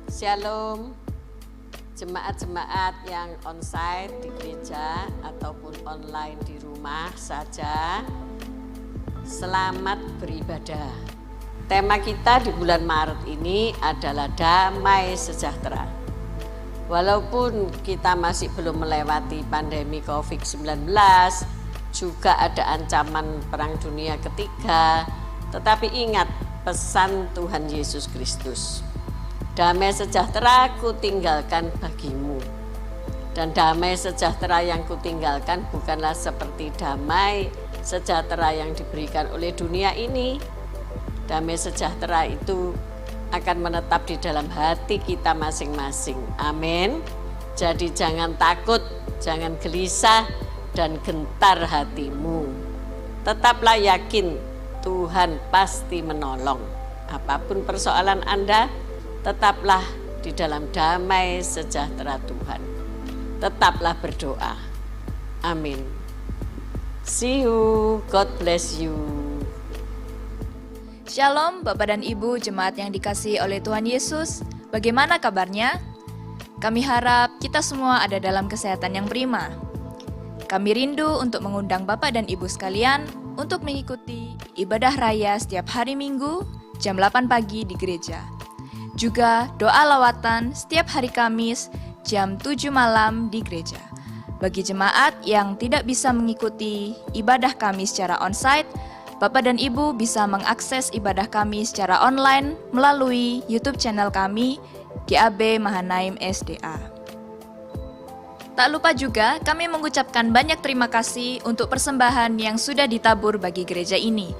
Shalom, jemaat-jemaat yang onsite di gereja ataupun online di rumah saja. Selamat beribadah. Tema kita di bulan Maret ini adalah damai sejahtera. Walaupun kita masih belum melewati pandemi COVID-19, juga ada ancaman perang dunia ketiga, tetapi ingat pesan Tuhan Yesus Kristus. Damai sejahtera kutinggalkan bagimu. Dan damai sejahtera yang kutinggalkan bukanlah seperti damai sejahtera yang diberikan oleh dunia ini. Damai sejahtera itu akan menetap di dalam hati kita masing-masing. Amin. Jadi jangan takut, jangan gelisah dan gentar hatimu. Tetaplah yakin Tuhan pasti menolong. Apapun persoalan Anda, tetaplah di dalam damai sejahtera Tuhan. Tetaplah berdoa. Amin. See you. God bless you. Shalom Bapak dan Ibu jemaat yang dikasihi oleh Tuhan Yesus. Bagaimana kabarnya? Kami harap kita semua ada dalam kesehatan yang prima. Kami rindu untuk mengundang Bapak dan Ibu sekalian untuk mengikuti ibadah raya setiap hari Minggu jam 8 pagi di gereja. Juga doa lawatan setiap hari Kamis jam 7 malam di gereja. Bagi jemaat yang tidak bisa mengikuti ibadah kami secara onsite, Bapak dan Ibu bisa mengakses ibadah kami secara online melalui YouTube channel kami, GAB Mahanaim SDA. Tak lupa juga kami mengucapkan banyak terima kasih untuk persembahan yang sudah ditabur bagi gereja ini,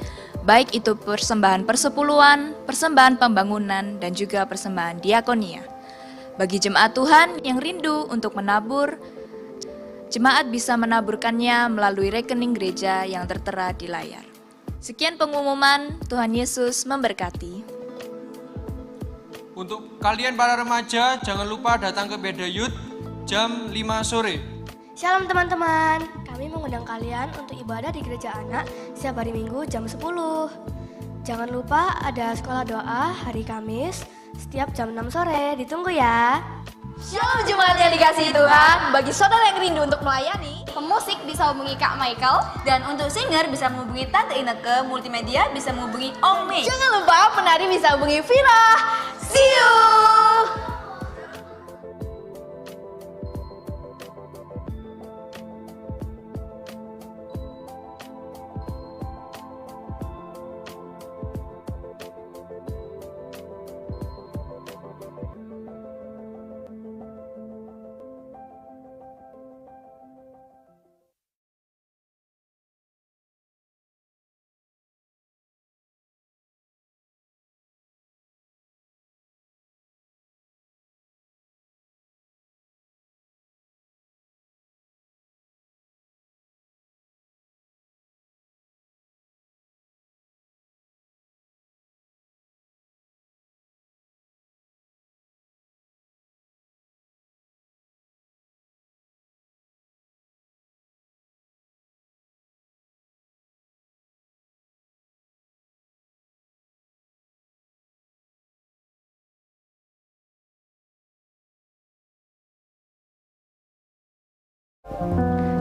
baik itu persembahan persepuluhan, persembahan pembangunan, dan juga persembahan diakonia. Bagi jemaat Tuhan yang rindu untuk menabur, jemaat bisa menaburkannya melalui rekening gereja yang tertera di layar. Sekian pengumuman, Tuhan Yesus memberkati. Untuk kalian para remaja, jangan lupa datang ke Beda Youth jam 5 sore. Shalom teman-teman, kami mengundang kalian untuk ibadah di gereja anak setiap hari Minggu jam 10. Jangan lupa ada sekolah doa hari Kamis setiap jam 6 sore, ditunggu ya. Shalom jemaat yang dikasihi Tuhan. Bagi saudara yang rindu untuk melayani, pemusik bisa hubungi Kak Michael. Dan untuk singer bisa menghubungi Tante Ineke, multimedia bisa menghubungi Om Mei. Jangan lupa penari bisa hubungi Vira. See you.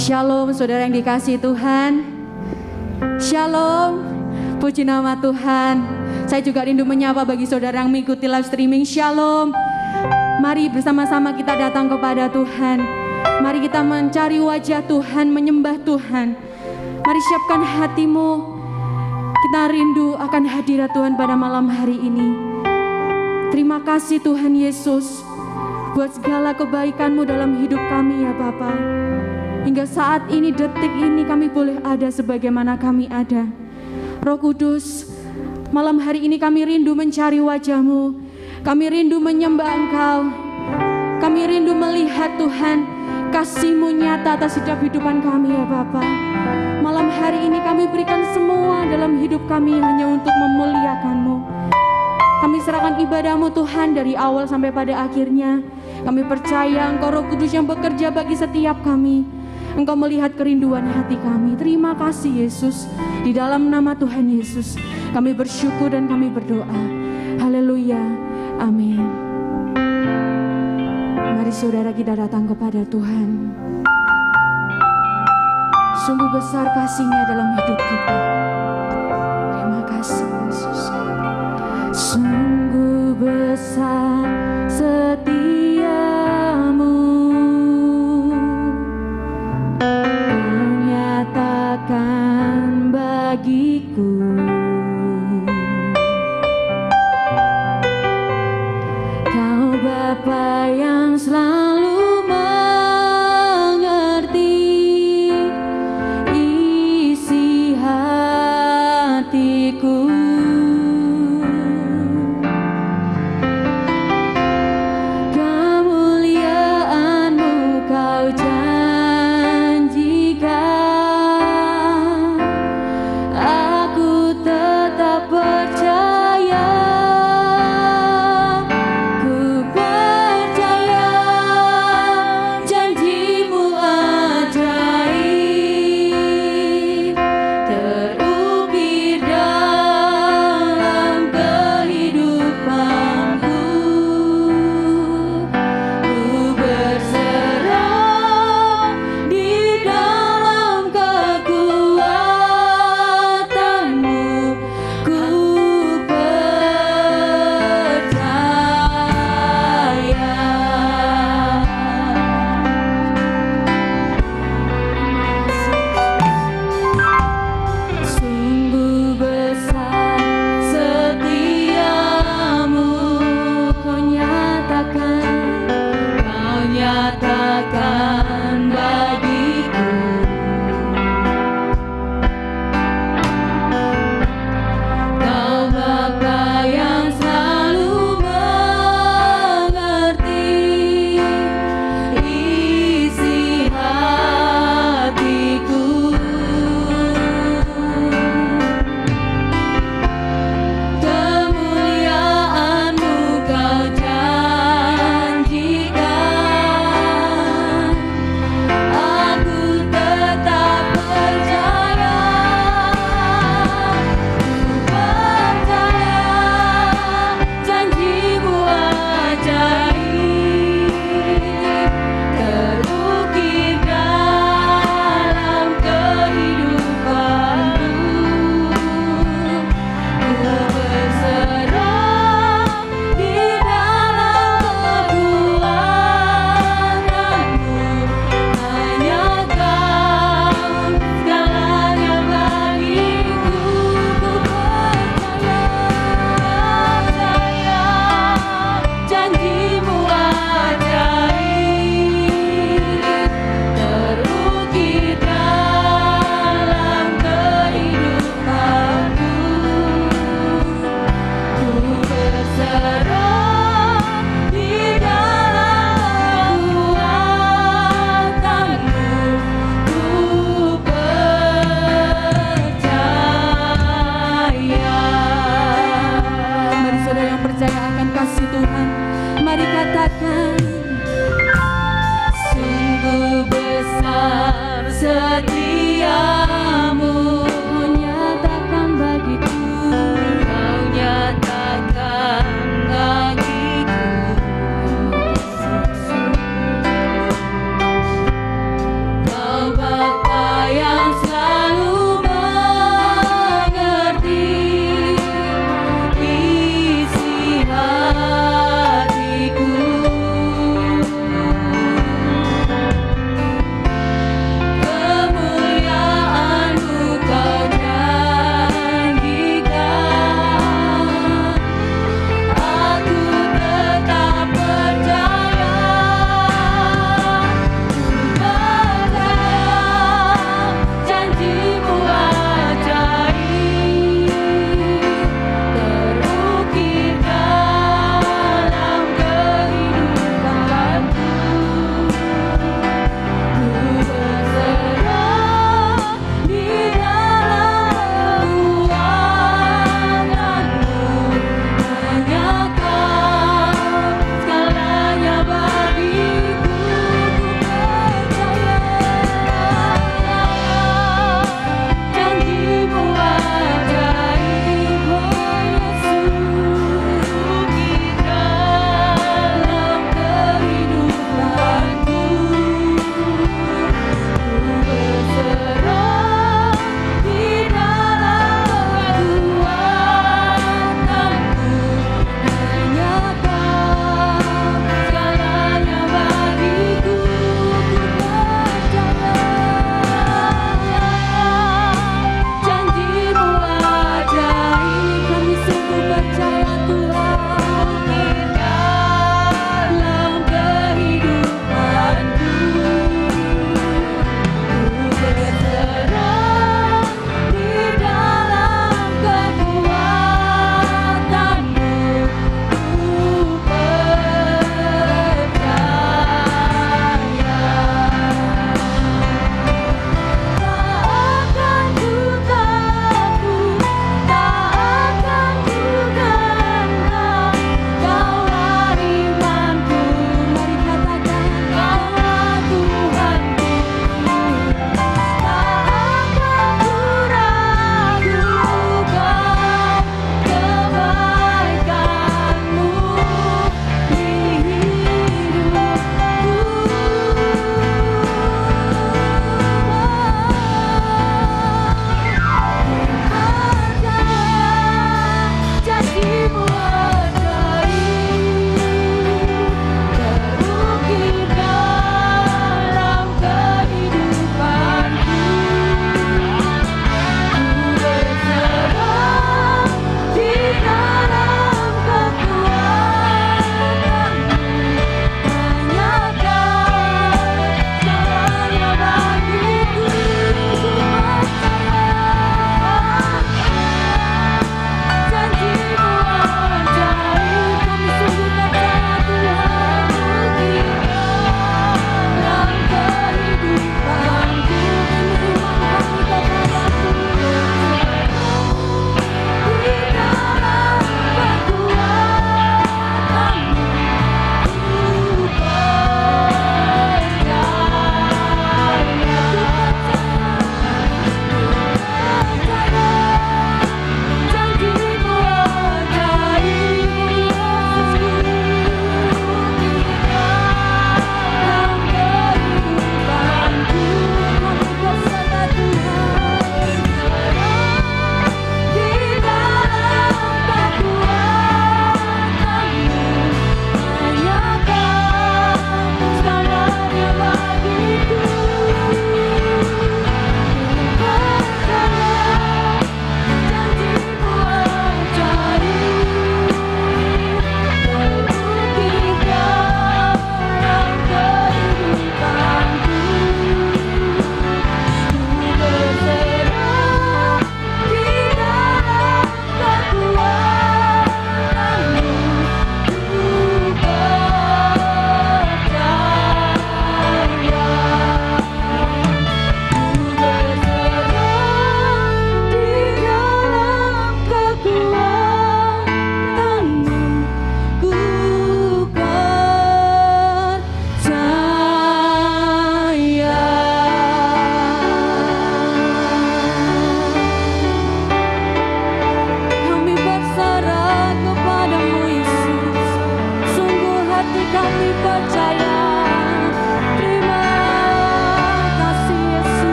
Shalom saudara yang dikasihi Tuhan. Shalom, puji nama Tuhan. Saya juga rindu menyapa bagi saudara yang mengikuti live streaming. Shalom. Mari bersama-sama kita datang kepada Tuhan. Mari kita mencari wajah Tuhan, menyembah Tuhan. Mari siapkan hatimu. Kita rindu akan hadirat Tuhan pada malam hari ini. Terima kasih Tuhan Yesus buat segala kebaikan-Mu dalam hidup kami ya Bapa. Hingga saat ini, detik ini kami boleh ada sebagaimana kami ada. Roh Kudus, malam hari ini kami rindu mencari wajah-Mu. Kami rindu menyembah Engkau. Kami rindu melihat Tuhan, kasih-Mu nyata atas setiap kehidupan kami ya Bapa. Malam hari ini kami berikan semua dalam hidup kami hanya untuk memuliakan-Mu. Kami serahkan ibadah-Mu Tuhan dari awal sampai pada akhirnya. Kami percaya Engkau Roh Kudus yang bekerja bagi setiap kami. Engkau melihat kerinduan hati kami. Terima kasih Yesus. Di dalam nama Tuhan Yesus kami bersyukur dan kami berdoa. Haleluya. Amin. Mari saudara kita datang kepada Tuhan. Sungguh besar kasih-Nya dalam hidup kita. Terima kasih Yesus. Sungguh besar setiamu, menyatakan bagiku. Kau Bapa yang selalu mengerti isi hatiku. Kemuliaan-Mu Kau janjikan, aku tetap percaya. Ku percaya janji-Mu ajaib, terukir dalam kehidupanku. Ku berserah di dalam kekuatan-Mu. Ku percaya. Sungguh besar setiamu, Kau nyatakan bagiku. Kau Bapa yang selalu mengerti isi hatiku. Kemuliaan-Mu Kau janjikan,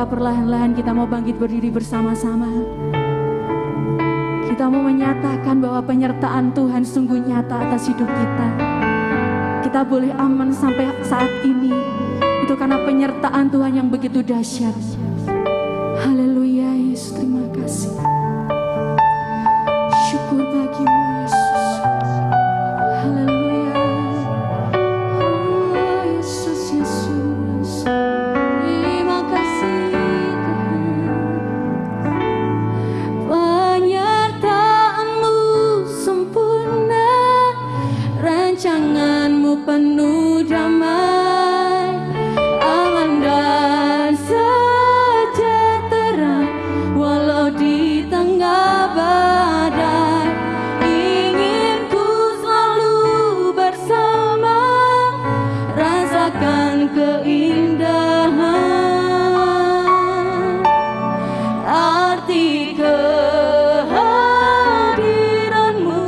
maka perlahan-lahan kita mau bangkit berdiri bersama-sama. Kita mau menyatakan bahwa penyertaan Tuhan sungguh nyata atas hidup kita. Kita boleh aman sampai saat ini, itu karena penyertaan Tuhan yang begitu dahsyat. Haleluya Yesus, terima kasih. Syukur bagimu Yesus. Haleluya. Oh Yesus, Yesus. Terima kasih Tuhan. Penyertaan-Mu sempurna, rancangan-Mu penuh damai, aman dan sejahtera walau di tengah badai. Ingin ku selalu bersama, rasakan keindahan arti kehadiran-Mu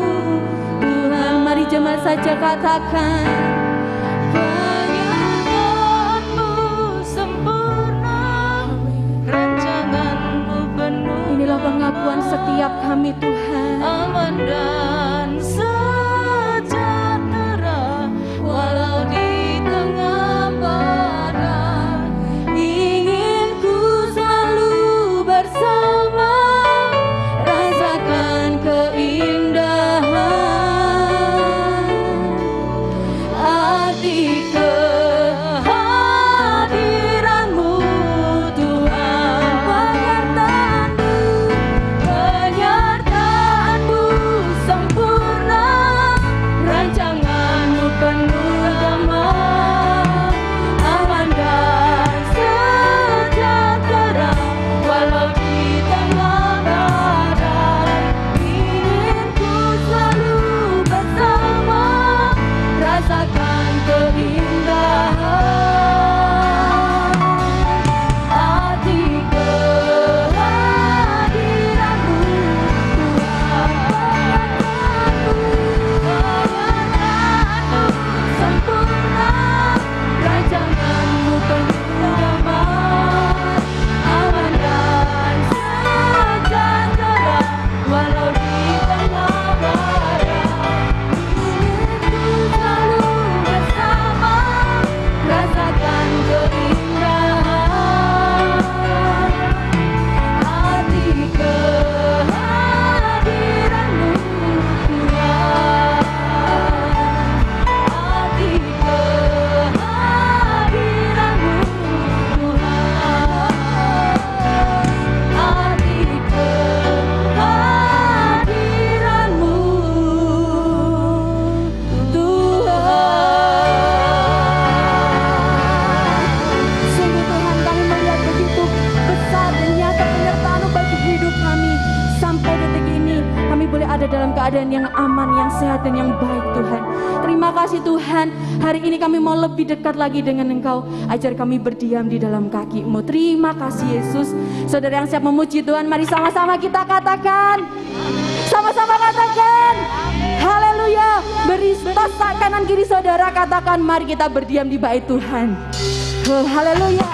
Tuhan. Mari jemaat saja katakan, penyertaan-Mu sempurna, rancangan-Mu penuh. Inilah pengakuan setiap kami Tuhan. Aman dan sejahtera walau di tengah badai. Ingin ku selalu bersama, rasakan keindahan arti kehadiran-Mu Tuhan. Penyertaan-Mu sempurna, rancangan-Mu penuh damai, aman dan sejahtera walau di tengah badai. Ingin ku selalu bersama, rasakan keindahan arti kehadiran-Mu Tuhan. Penyertaan-Mu sempurna, rancangan-Mu penuh damai, aman dan sejahtera walau di tengah badai. Ingin ku selalu bersama, rasakan keindahan arti kehadiran-Mu Tuhan. Arti kehadiran-Mu Tuhan. Arti kehadiran-Mu Tuhan. Sungguh Tuhan, kami melihat begitu besar dan nyata penyertaan-Mu bagi hidup kami. Sampai detik ini kami boleh ada dalam keadaan yang aman, yang sehat dan yang baik Tuhan. Terima kasih Tuhan. Hari ini kami mau lebih dekat lagi dengan Engkau. Ajar kami berdiam di dalam kaki-Mu. Terima kasih Yesus. Saudara yang siap memuji Tuhan, mari sama-sama kita katakan. Sama-sama katakan. Haleluya. Beri tos kanan kiri saudara, katakan mari kita berdiam di bait Tuhan. Haleluya.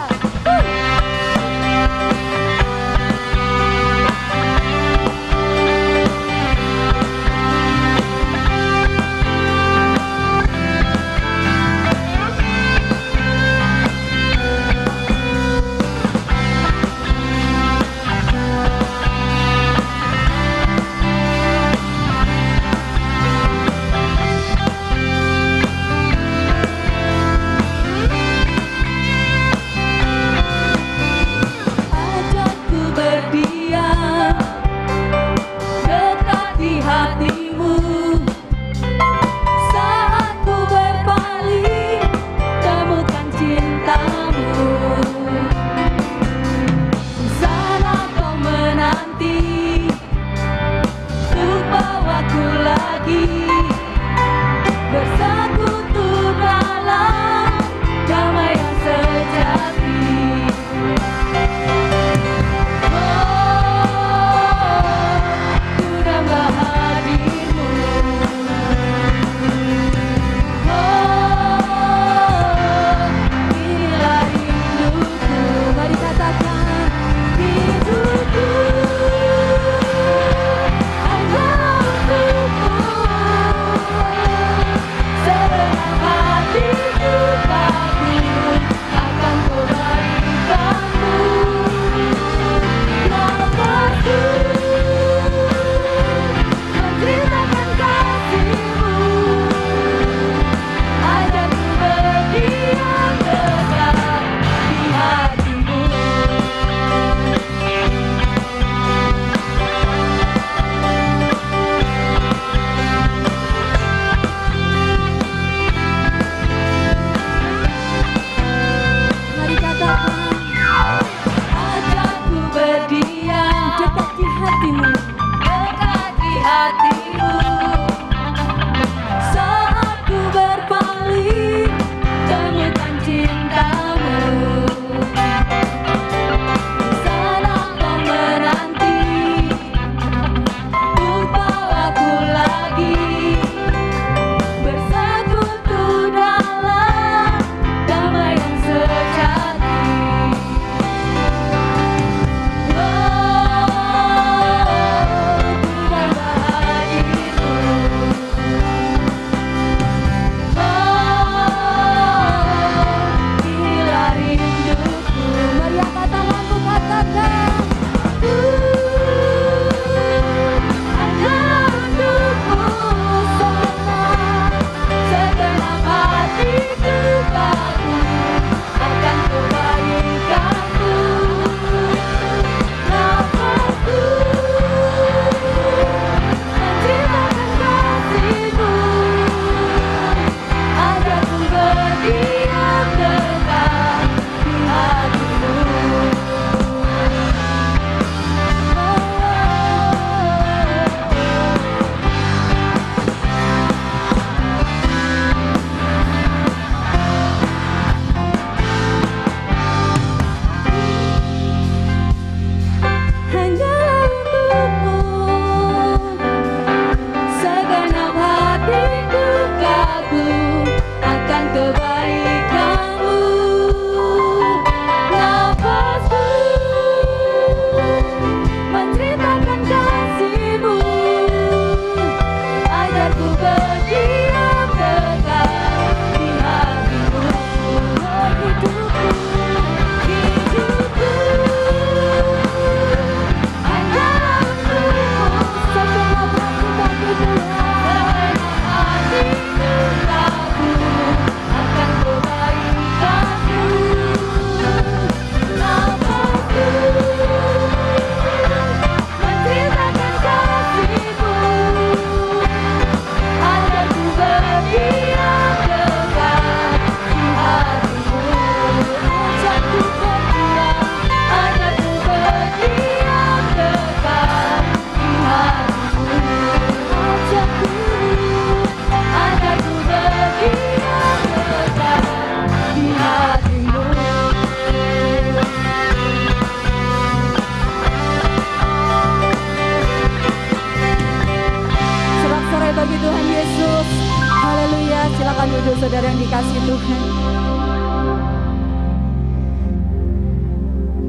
duduk saudara yang dikasihi Tuhan.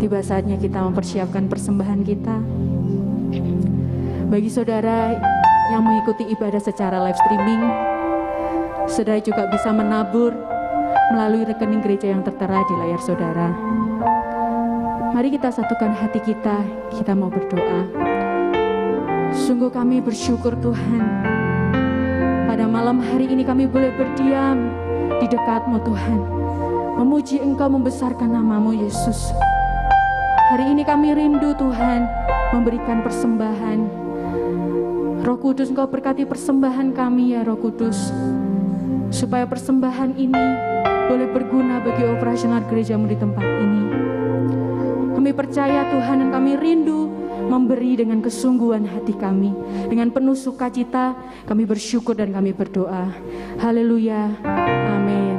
Tiba saatnya kita mempersiapkan persembahan kita. Bagi saudara yang mengikuti ibadah secara live streaming, saudara juga bisa menabur melalui rekening gereja yang tertera di layar saudara. Mari kita satukan hati kita mau berdoa. Sungguh kami bersyukur Tuhan, pada malam hari ini kami boleh berdiam di dekat-Mu Tuhan, memuji Engkau, membesarkan nama-Mu Yesus. Hari ini kami rindu Tuhan memberikan persembahan. Roh Kudus, Engkau berkati persembahan kami ya Roh Kudus, supaya persembahan ini boleh berguna bagi operasional gereja-Mu di tempat ini. Kami percaya Tuhan, dan kami rindu memberi dengan kesungguhan hati kami. Dengan penuh sukacita kami bersyukur dan kami berdoa. Haleluya, amin.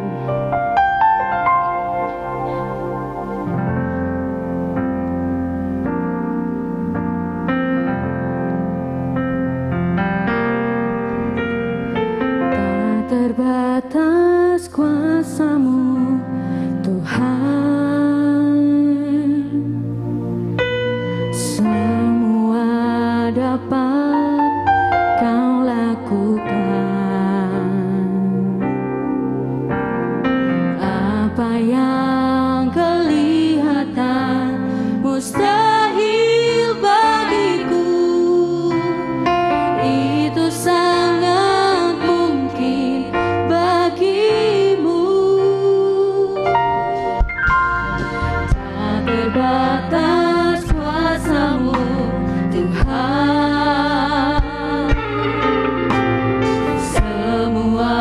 Tak terbatas kuasa-Mu Tuhan, semua dapat Kau lakukan. Apa yang kelihatan mustahil bagiku, itu sangat mungkin bagimu. Tak terbatas kuasa-Mu Tuhan, semua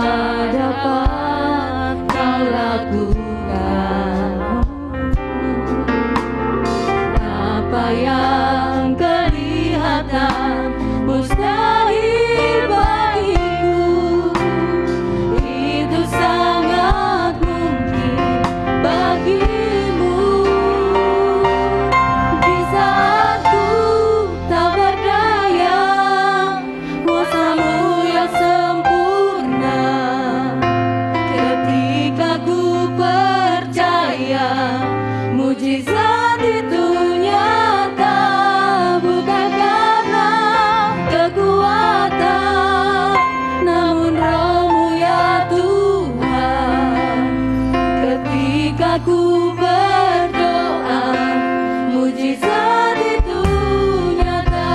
dapat Kau lakukan. Apa yang kelihatan mustahil bagiku, itu sangat mungkin bagimu. Di saat ku tak berdaya, kuasa-Mu yang sempurna. Ketika ku percaya, mujizat itu nyata, bukan karena kekuatan, namun Roh-Mu ya Tuhan. Ketika ku berdoa, mujizat itu nyata.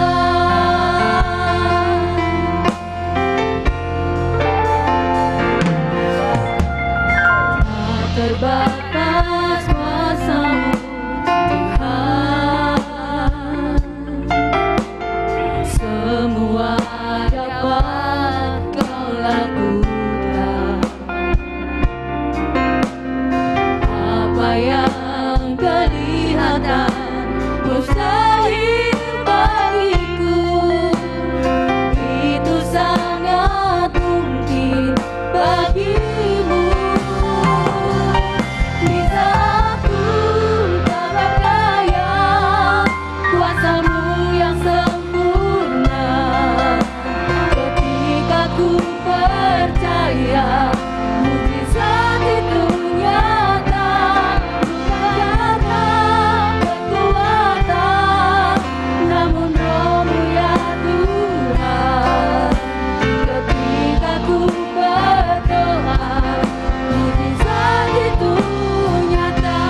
Tak terbatas kuasa-Mu Tuhan, semua dapat Kau lakukan. Apa yang kelihatan mustahil bagiku, itu sangat mungkin bagimu. Di saat ku tak berdaya, kuasa-Mu yang sempurna. Ketika ku percaya, mujizat itu nyata, bukan karena kekuatan, namun Roh-Mu ya Tuhan. Ketika ku berdoa, mujizat itu nyata.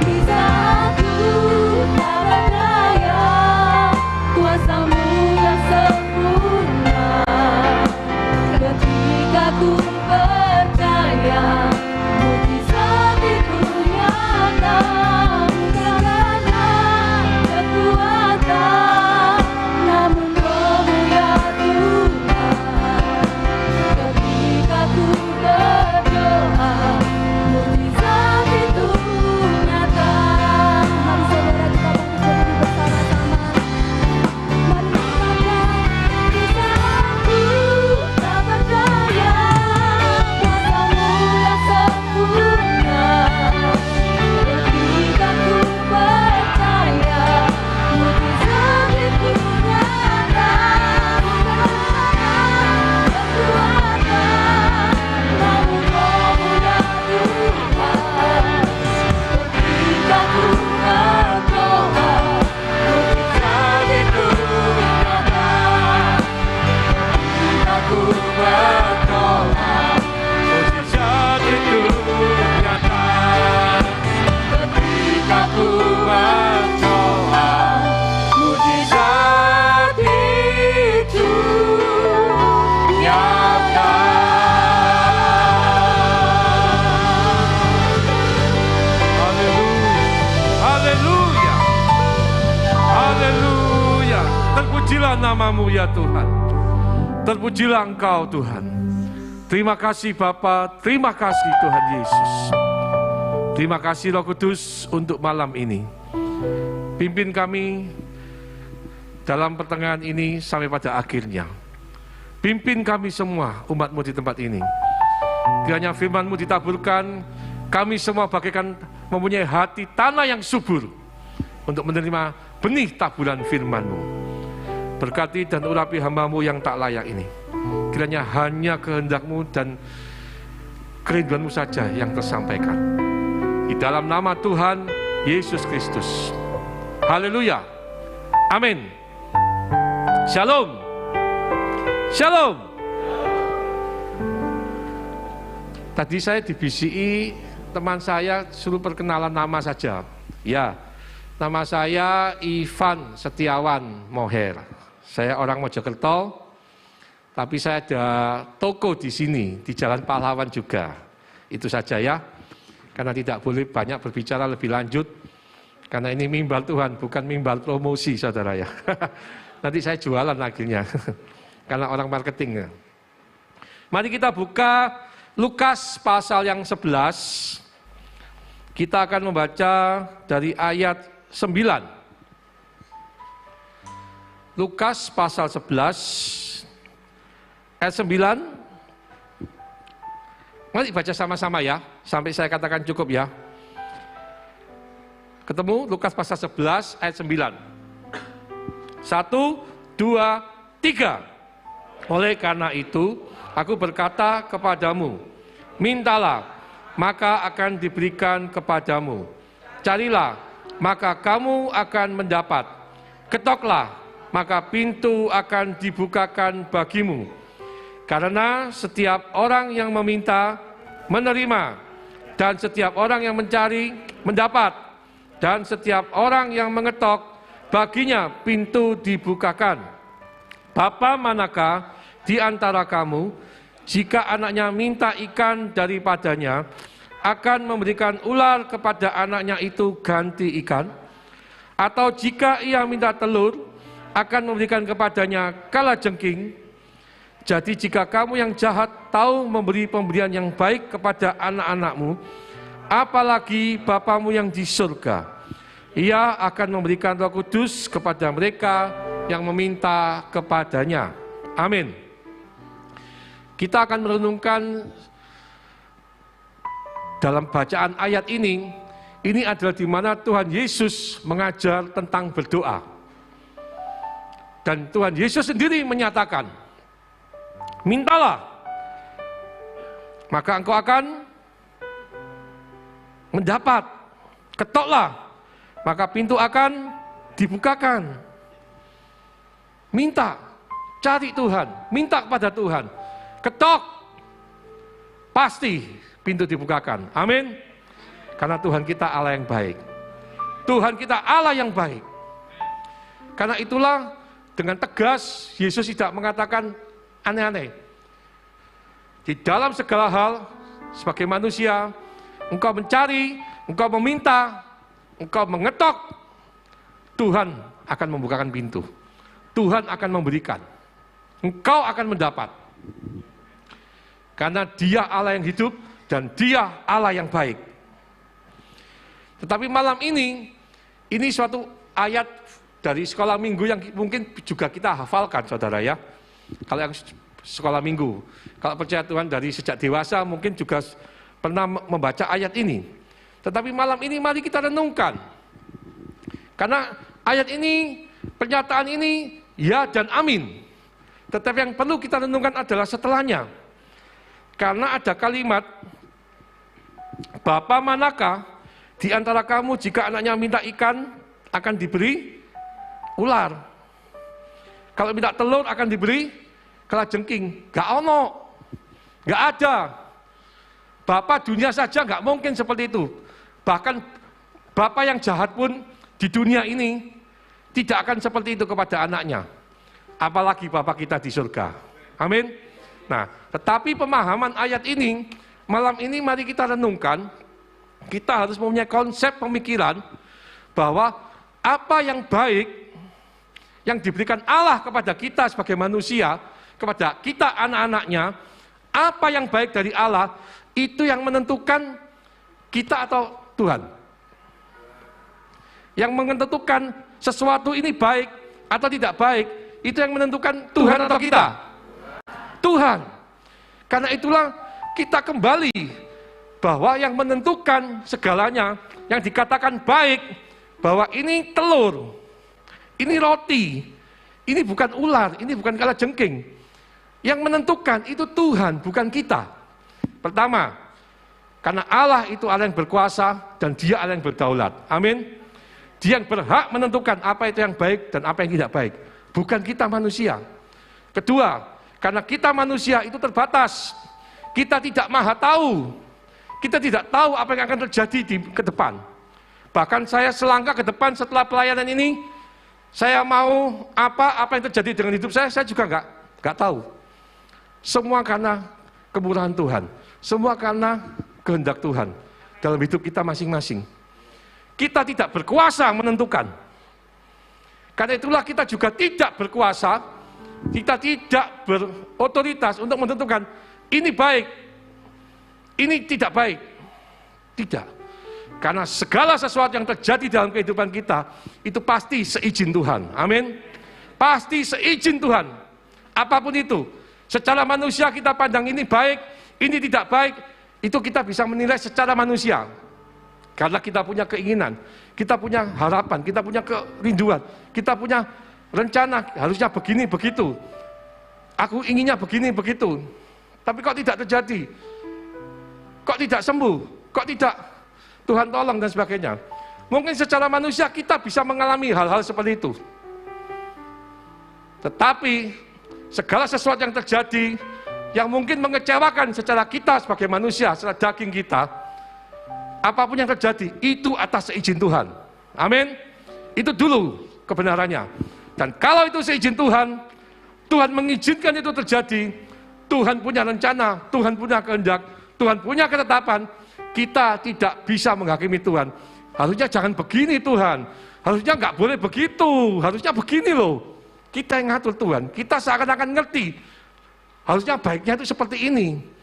Di saat ku tak berdaya, kuasa-Mu yang sempurna. namamu ya Tuhan. Terpujilah Engkau Tuhan. Terima kasih Bapa, terima kasih Tuhan Yesus. Terima kasih Roh Kudus untuk malam ini. Pimpin kami dalam pertengahan ini sampai pada akhirnya. Pimpin kami semua umat-Mu di tempat ini. Kiranya firman-Mu ditaburkan, kami semua bagaikan mempunyai hati tanah yang subur untuk menerima benih taburan firman-Mu. Berkati dan urapi hamba-Mu yang tak layak ini. Kiranya hanya kehendak-Mu dan kerinduan-Mu saja yang tersampaikan. Di dalam nama Tuhan Yesus Kristus. Haleluya. Amin. Shalom. Shalom. Tadi saya dibisiki teman saya suruh perkenalan nama saja. Ya, nama saya Ivan Setiawan Moher. Saya orang Mojokerto, tapi saya ada toko di sini, di Jalan Pahlawan juga. Itu saja ya, karena tidak boleh banyak berbicara lebih lanjut, karena ini mimbar Tuhan, bukan mimbar promosi saudara ya. Nanti saya jualan akhirnya, karena orang marketing. Mari kita buka Lukas pasal yang 11. Kita akan membaca dari ayat 9. Lukas pasal 11 ayat 9. Mari baca sama-sama ya, sampai saya katakan cukup ya. Ketemu Lukas pasal 11 ayat 9. 1, 2, 3. Oleh karena itu, aku berkata kepadamu, mintalah, maka akan diberikan kepadamu. Carilah, maka kamu akan mendapat. Ketoklah, maka pintu akan dibukakan bagimu. Karena setiap orang yang meminta, menerima. Dan setiap orang yang mencari, mendapat. Dan setiap orang yang mengetok, baginya pintu dibukakan. Bapa manakah di antara kamu, jika anaknya minta ikan daripadanya, akan memberikan ular kepada anaknya itu ganti ikan? Atau jika ia minta telur, akan memberikan kepadanya kalajengking? Jadi jika kamu yang jahat tahu memberi pemberian yang baik kepada anak-anakmu, apalagi Bapamu yang di surga, Ia akan memberikan Roh Kudus kepada mereka yang meminta kepadanya. Amin. Kita akan merenungkan dalam bacaan ayat ini adalah di mana Tuhan Yesus mengajar tentang berdoa. Dan Tuhan Yesus sendiri menyatakan, mintalah, maka engkau akan mendapat. Ketoklah, maka pintu akan dibukakan. Minta, cari Tuhan, minta kepada Tuhan. Ketok, pasti pintu dibukakan. Amin. Karena Tuhan kita Allah yang baik. Tuhan kita Allah yang baik. Karena itulah dengan tegas Yesus tidak mengatakan aneh-aneh. Di dalam segala hal, sebagai manusia, engkau mencari, engkau meminta, engkau mengetok, Tuhan akan membukakan pintu. Tuhan akan memberikan. Engkau akan mendapat. Karena Dia Allah yang hidup dan Dia Allah yang baik. Tetapi malam ini suatu ayat dari sekolah minggu yang mungkin juga kita hafalkan, saudara ya. Kalau yang sekolah minggu, kalau percaya Tuhan dari sejak dewasa mungkin juga pernah membaca ayat ini. Tetapi malam ini mari kita renungkan. Karena ayat ini, pernyataan ini, ya dan amin. Tetapi yang perlu kita renungkan adalah setelahnya. Karena ada kalimat, Bapa manakah di antara kamu jika anaknya minta ikan akan diberi ular? Kalau minta telur akan diberi kalajengking? Gak ono, gak ada. Bapa dunia saja gak mungkin seperti itu. Bahkan Bapa yang jahat pun di dunia ini tidak akan seperti itu kepada anaknya. Apalagi Bapa kita di surga. Amin. Nah, tetapi pemahaman ayat ini, malam ini mari kita renungkan. Kita harus mempunyai konsep pemikiran bahwa apa yang baik yang diberikan Allah kepada kita sebagai manusia, kepada kita anak-anaknya, apa yang baik dari Allah, itu yang menentukan kita atau Tuhan. Yang menentukan sesuatu ini baik atau tidak baik, itu yang menentukan Tuhan atau kita? Tuhan. Karena itulah kita kembali bahwa yang menentukan segalanya, yang dikatakan baik, bahwa ini telur, ini roti, ini bukan ular, ini bukan kalajengking. Yang menentukan itu Tuhan, bukan kita. Pertama, karena Allah itu Allah yang berkuasa dan Dia Allah yang berdaulat. Amin. Dia yang berhak menentukan apa itu yang baik dan apa yang tidak baik, bukan kita manusia. Kedua, karena kita manusia itu terbatas. Kita tidak maha tahu. Kita tidak tahu apa yang akan terjadi ke depan. Bahkan saya selangkah ke depan setelah pelayanan ini, saya mau apa yang terjadi dengan hidup saya juga nggak tahu. Semua karena kemurahan Tuhan. Semua karena kehendak Tuhan dalam hidup kita masing-masing. Kita tidak berkuasa menentukan. Karena itulah kita juga tidak berkuasa, kita tidak berotoritas untuk menentukan ini baik, ini tidak baik. Tidak. Karena segala sesuatu yang terjadi dalam kehidupan kita, itu pasti seizin Tuhan. Amin. Pasti seizin Tuhan. Apapun itu. Secara manusia kita pandang ini baik, ini tidak baik, itu kita bisa menilai secara manusia. Karena kita punya keinginan, kita punya harapan, kita punya kerinduan, kita punya rencana, harusnya begini, begitu. Aku inginnya begini, begitu. Tapi kok tidak terjadi? Kok tidak sembuh? Kok tidak Tuhan tolong dan sebagainya? Mungkin secara manusia kita bisa mengalami hal-hal seperti itu. Tetapi segala sesuatu yang terjadi, yang mungkin mengecewakan secara kita sebagai manusia, secara daging kita, apapun yang terjadi, itu atas seizin Tuhan. Amin. Itu dulu kebenarannya. Dan kalau itu seizin Tuhan, Tuhan mengizinkan itu terjadi, Tuhan punya rencana, Tuhan punya kehendak, Tuhan punya ketetapan, kita tidak bisa menghakimi Tuhan. Harusnya jangan begini Tuhan, harusnya nggak boleh begitu, harusnya begini loh. Kita yang ngatur Tuhan, kita seakan-akan ngerti, harusnya baiknya itu seperti ini.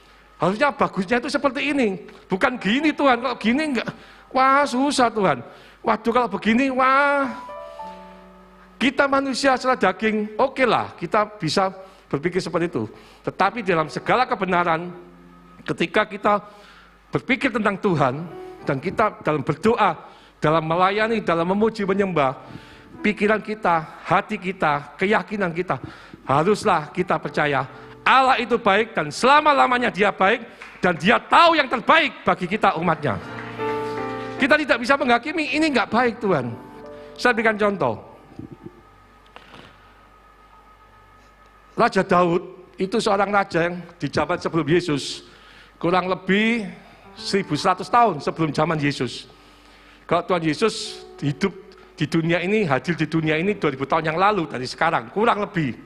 Harusnya bagusnya itu seperti ini. Bukan gini Tuhan, kalau gini enggak. Wah susah Tuhan. Waduh kalau begini, wah. Kita manusia secara daging, oke lah, kita bisa berpikir seperti itu. Tetapi dalam segala kebenaran, ketika kita berpikir tentang Tuhan, dan kita dalam berdoa, dalam melayani, dalam memuji, menyembah, pikiran kita, hati kita, keyakinan kita, haruslah kita percaya, Allah itu baik dan selama-lamanya Dia baik dan Dia tahu yang terbaik bagi kita umatnya. Kita tidak bisa menghakimi ini nggak baik Tuhan. Saya berikan contoh. Raja Daud itu seorang raja yang dijabat sebelum Yesus, kurang lebih 1100 tahun sebelum zaman Yesus. Kalau Tuhan Yesus hidup di dunia ini, hadir di dunia ini 2000 tahun yang lalu dari sekarang, kurang lebih.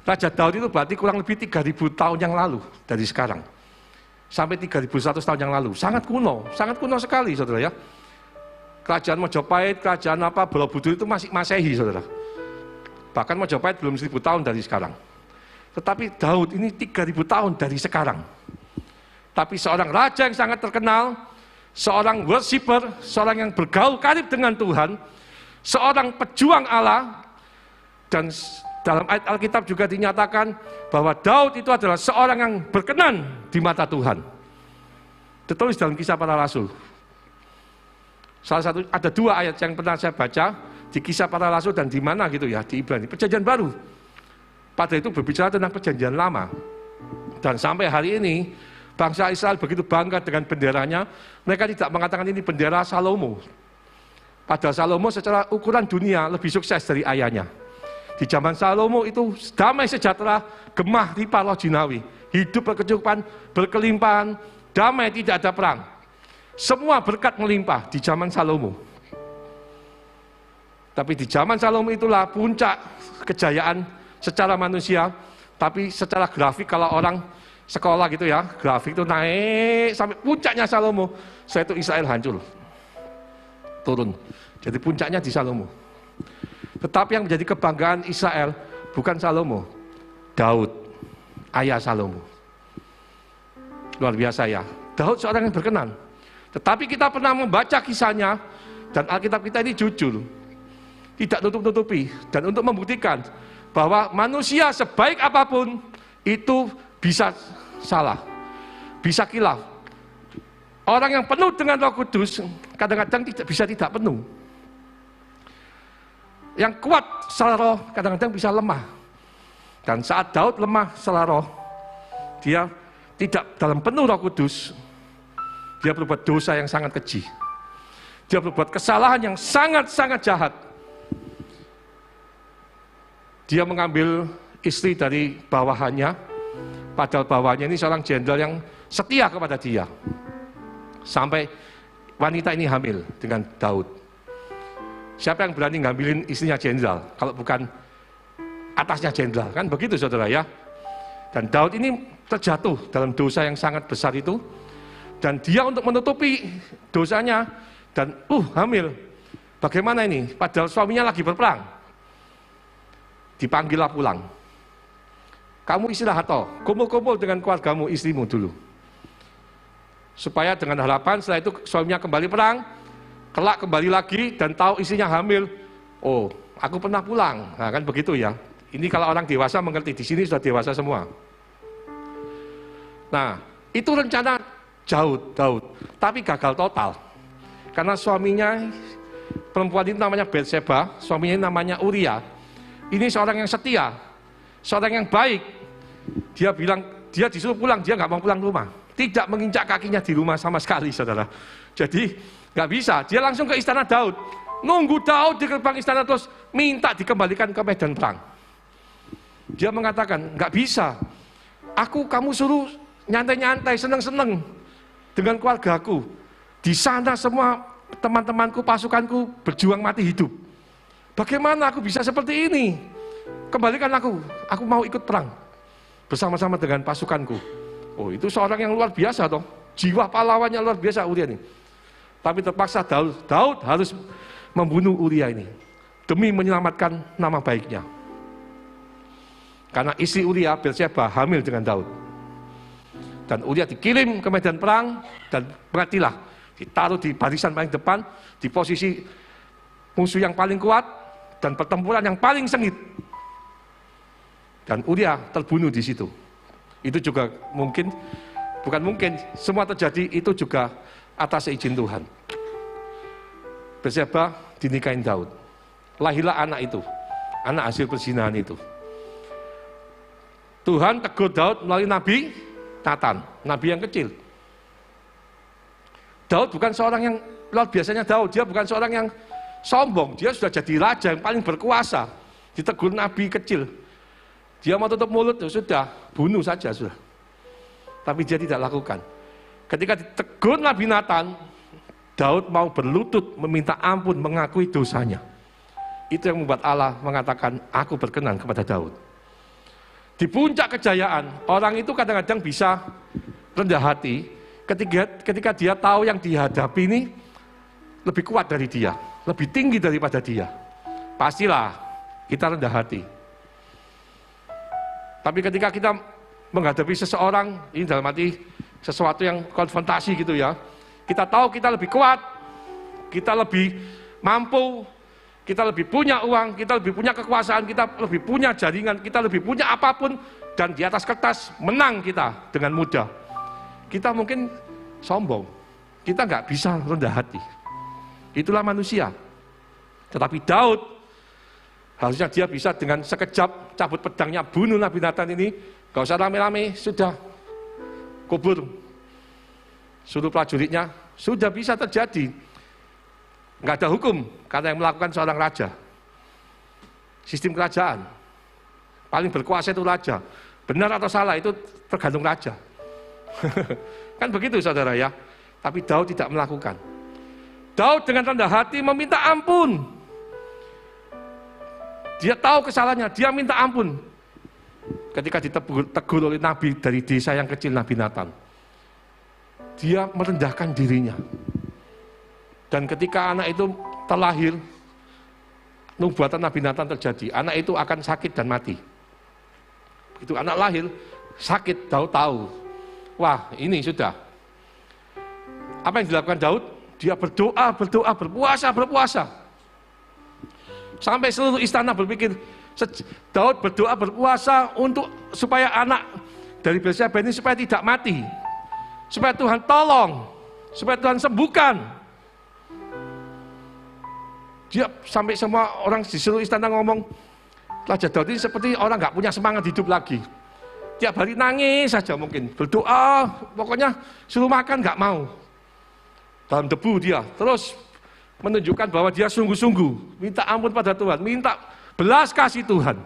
Raja Daud itu berarti kurang lebih 3000 tahun yang lalu dari sekarang. Sampai 3100 tahun yang lalu. Sangat kuno sekali saudara ya. Kerajaan Majapahit, kerajaan Borobudur itu masih Masehi saudara. Bahkan Majapahit belum 1000 tahun dari sekarang. Tetapi Daud ini 3000 tahun dari sekarang. Tapi seorang raja yang sangat terkenal, seorang worshiper, seorang yang bergaul karib dengan Tuhan, seorang pejuang Allah, dan dalam ayat Alkitab juga dinyatakan bahwa Daud itu adalah seorang yang berkenan di mata Tuhan. Tertulis dalam Kisah Para Rasul. Salah satu, ada 2 ayat yang pernah saya baca di Kisah Para Rasul dan di mana gitu ya, di Ibrani, Perjanjian Baru. Pada itu berbicara tentang Perjanjian Lama. Dan sampai hari ini bangsa Israel begitu bangga dengan benderanya, mereka tidak mengatakan ini bendera Salomo. Padahal Salomo secara ukuran dunia lebih sukses dari ayahnya. Di zaman Salomo itu damai sejahtera, gemah limpah loh jinawi, hidup berkecukupan, berkelimpahan, damai, tidak ada perang. Semua berkat melimpah di zaman Salomo. Tapi di zaman Salomo itulah puncak kejayaan secara manusia, tapi secara grafik kalau orang sekolah gitu ya, grafik itu naik sampai puncaknya Salomo, setelah itu Israel hancur, turun. Jadi puncaknya di Salomo. Tetapi yang menjadi kebanggaan Israel bukan Salomo, Daud, ayah Salomo. Luar biasa ya, Daud seorang yang berkenan. Tetapi kita pernah membaca kisahnya, dan Alkitab kita ini jujur, tidak tutup-tutupi, dan untuk membuktikan bahwa manusia sebaik apapun itu bisa salah, bisa kilaf. Orang yang penuh dengan Roh Kudus kadang-kadang tidak penuh. Yang kuat secara roh kadang-kadang bisa lemah. Dan saat Daud lemah secara roh, dia tidak dalam penuh Roh Kudus, dia berbuat dosa yang sangat keji. Dia berbuat kesalahan yang sangat-sangat jahat. Dia mengambil istri dari bawahannya, padahal bawahannya ini seorang jenderal yang setia kepada dia. Sampai wanita ini hamil dengan Daud. Siapa yang berani ngambilin istrinya jenderal kalau bukan atasnya jenderal? Kan begitu saudara ya. Dan Daud ini terjatuh dalam dosa yang sangat besar itu. Dan dia untuk menutupi dosanya dan hamil. Bagaimana ini? Padahal suaminya lagi berperang. Dipanggillah pulang. Kamu istirahat toh, kumpul-kumpul dengan keluargamu, istrimu dulu. Supaya dengan harapan setelah itu suaminya kembali perang, kelak kembali lagi dan tahu istrinya hamil. Oh, aku pernah pulang. Nah, kan begitu ya. Ini kalau orang dewasa mengerti, di sini sudah dewasa semua. Nah, itu rencana Daud, tapi gagal total. Karena suaminya, perempuan itu namanya Batseba, suaminya namanya Uria. Ini seorang yang setia, seorang yang baik. Dia bilang, dia disuruh pulang, dia nggak mau pulang rumah. Tidak menginjak kakinya di rumah sama sekali, saudara. Jadi, nggak bisa, dia langsung ke istana Daud. Nunggu Daud di gerbang istana terus minta dikembalikan ke medan perang. Dia mengatakan, nggak bisa. Kamu suruh nyantai-nyantai, seneng-seneng dengan keluargaku. Di sana semua teman-temanku, pasukanku berjuang mati hidup. Bagaimana aku bisa seperti ini? Kembalikan aku mau ikut perang bersama-sama dengan pasukanku. Oh, itu seorang yang luar biasa toh. Jiwa pahlawannya luar biasa Uria ini. Tapi terpaksa Daud harus membunuh Uria ini demi menyelamatkan nama baiknya. Karena istri Uria, Batseba, hamil dengan Daud. Dan Uria dikirim ke medan perang dan perhatilah, ditaruh di barisan paling depan, di posisi musuh yang paling kuat dan pertempuran yang paling sengit. Dan Uria terbunuh di situ. Itu juga bukan mungkin, semua terjadi itu juga atas izin Tuhan. Batseba dinikahin Daud. Lahirlah anak itu, anak hasil perzinahan itu. Tuhan tegur Daud melalui Nabi Nathan, nabi yang kecil. Daud bukan seorang yang luar biasanya Daud, dia bukan seorang yang sombong, dia sudah jadi raja yang paling berkuasa. Ditegur nabi kecil. Dia mau tutup mulut, ya sudah, bunuh saja sudah. Tapi dia tidak lakukan. Ketika ditegur Nabi Nathan, Daud mau berlutut meminta ampun, mengakui dosanya. Itu yang membuat Allah mengatakan, aku berkenan kepada Daud. Di puncak kejayaan, orang itu kadang-kadang bisa rendah hati ketika dia tahu yang dihadapi ini lebih kuat dari dia, lebih tinggi daripada dia. Pastilah kita rendah hati. Tapi ketika kita menghadapi seseorang, ini dalam arti sesuatu yang konfrontasi gitu ya, kita tahu kita lebih kuat, kita lebih mampu, kita lebih punya uang, kita lebih punya kekuasaan, kita lebih punya jaringan, kita lebih punya apapun, dan di atas kertas menang kita dengan mudah. Kita mungkin sombong, kita nggak bisa rendah hati. Itulah manusia. Tetapi Daud, harusnya dia bisa dengan sekejap cabut pedangnya bunuh Nabi Nathan ini, gak usah rame-rame, sudah kubur. Suruh prajuritnya, sudah bisa terjadi. Nggak ada hukum, karena yang melakukan seorang raja. Sistem kerajaan, paling berkuasa itu raja. Benar atau salah itu tergantung raja. Kan begitu saudara ya. Tapi Daud tidak melakukan. Daud dengan rendah hati meminta ampun. Dia tahu kesalahannya, dia minta ampun. Ketika ditegur oleh nabi dari desa yang kecil, Nabi Nathan, dia merendahkan dirinya. Dan ketika anak itu terlahir, nubuatan Nabi Nathan terjadi. Anak itu akan sakit dan mati. Itu anak lahir, sakit, Daud tahu. Wah, ini sudah. Apa yang dilakukan Daud? Dia berdoa, berpuasa. Sampai seluruh istana berpikir, Daud berdoa, berpuasa supaya anak dari Batseba ini supaya tidak mati. Supaya Tuhan tolong, supaya Tuhan sembuhkan. Dia sampai semua orang di seluruh istana ngomong, Raja Daud ini seperti orang nggak punya semangat hidup lagi. Tiap hari nangis saja mungkin, berdoa, pokoknya suruh makan nggak mau. Dalam debu dia, terus menunjukkan bahwa dia sungguh-sungguh minta ampun pada Tuhan, minta belas kasih Tuhan.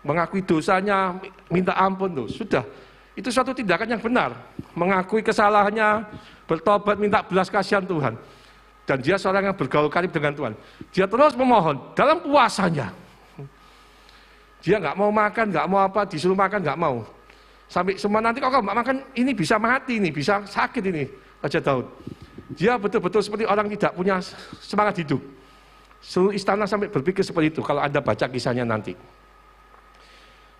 Mengakui dosanya, minta ampun tuh, sudah. Itu suatu tindakan yang benar, mengakui kesalahannya, bertobat, minta belas kasihan Tuhan. Dan dia seorang yang bergaul karib dengan Tuhan. Dia terus memohon dalam puasanya. Dia nggak mau makan, nggak mau apa, disuruh makan nggak mau. Sampai semua nanti kalau nggak makan, ini bisa mati, ini bisa sakit ini, Raja Daud. Dia betul-betul seperti orang tidak punya semangat hidup. Seluruh istana sampai berpikir seperti itu kalau Anda baca kisahnya nanti.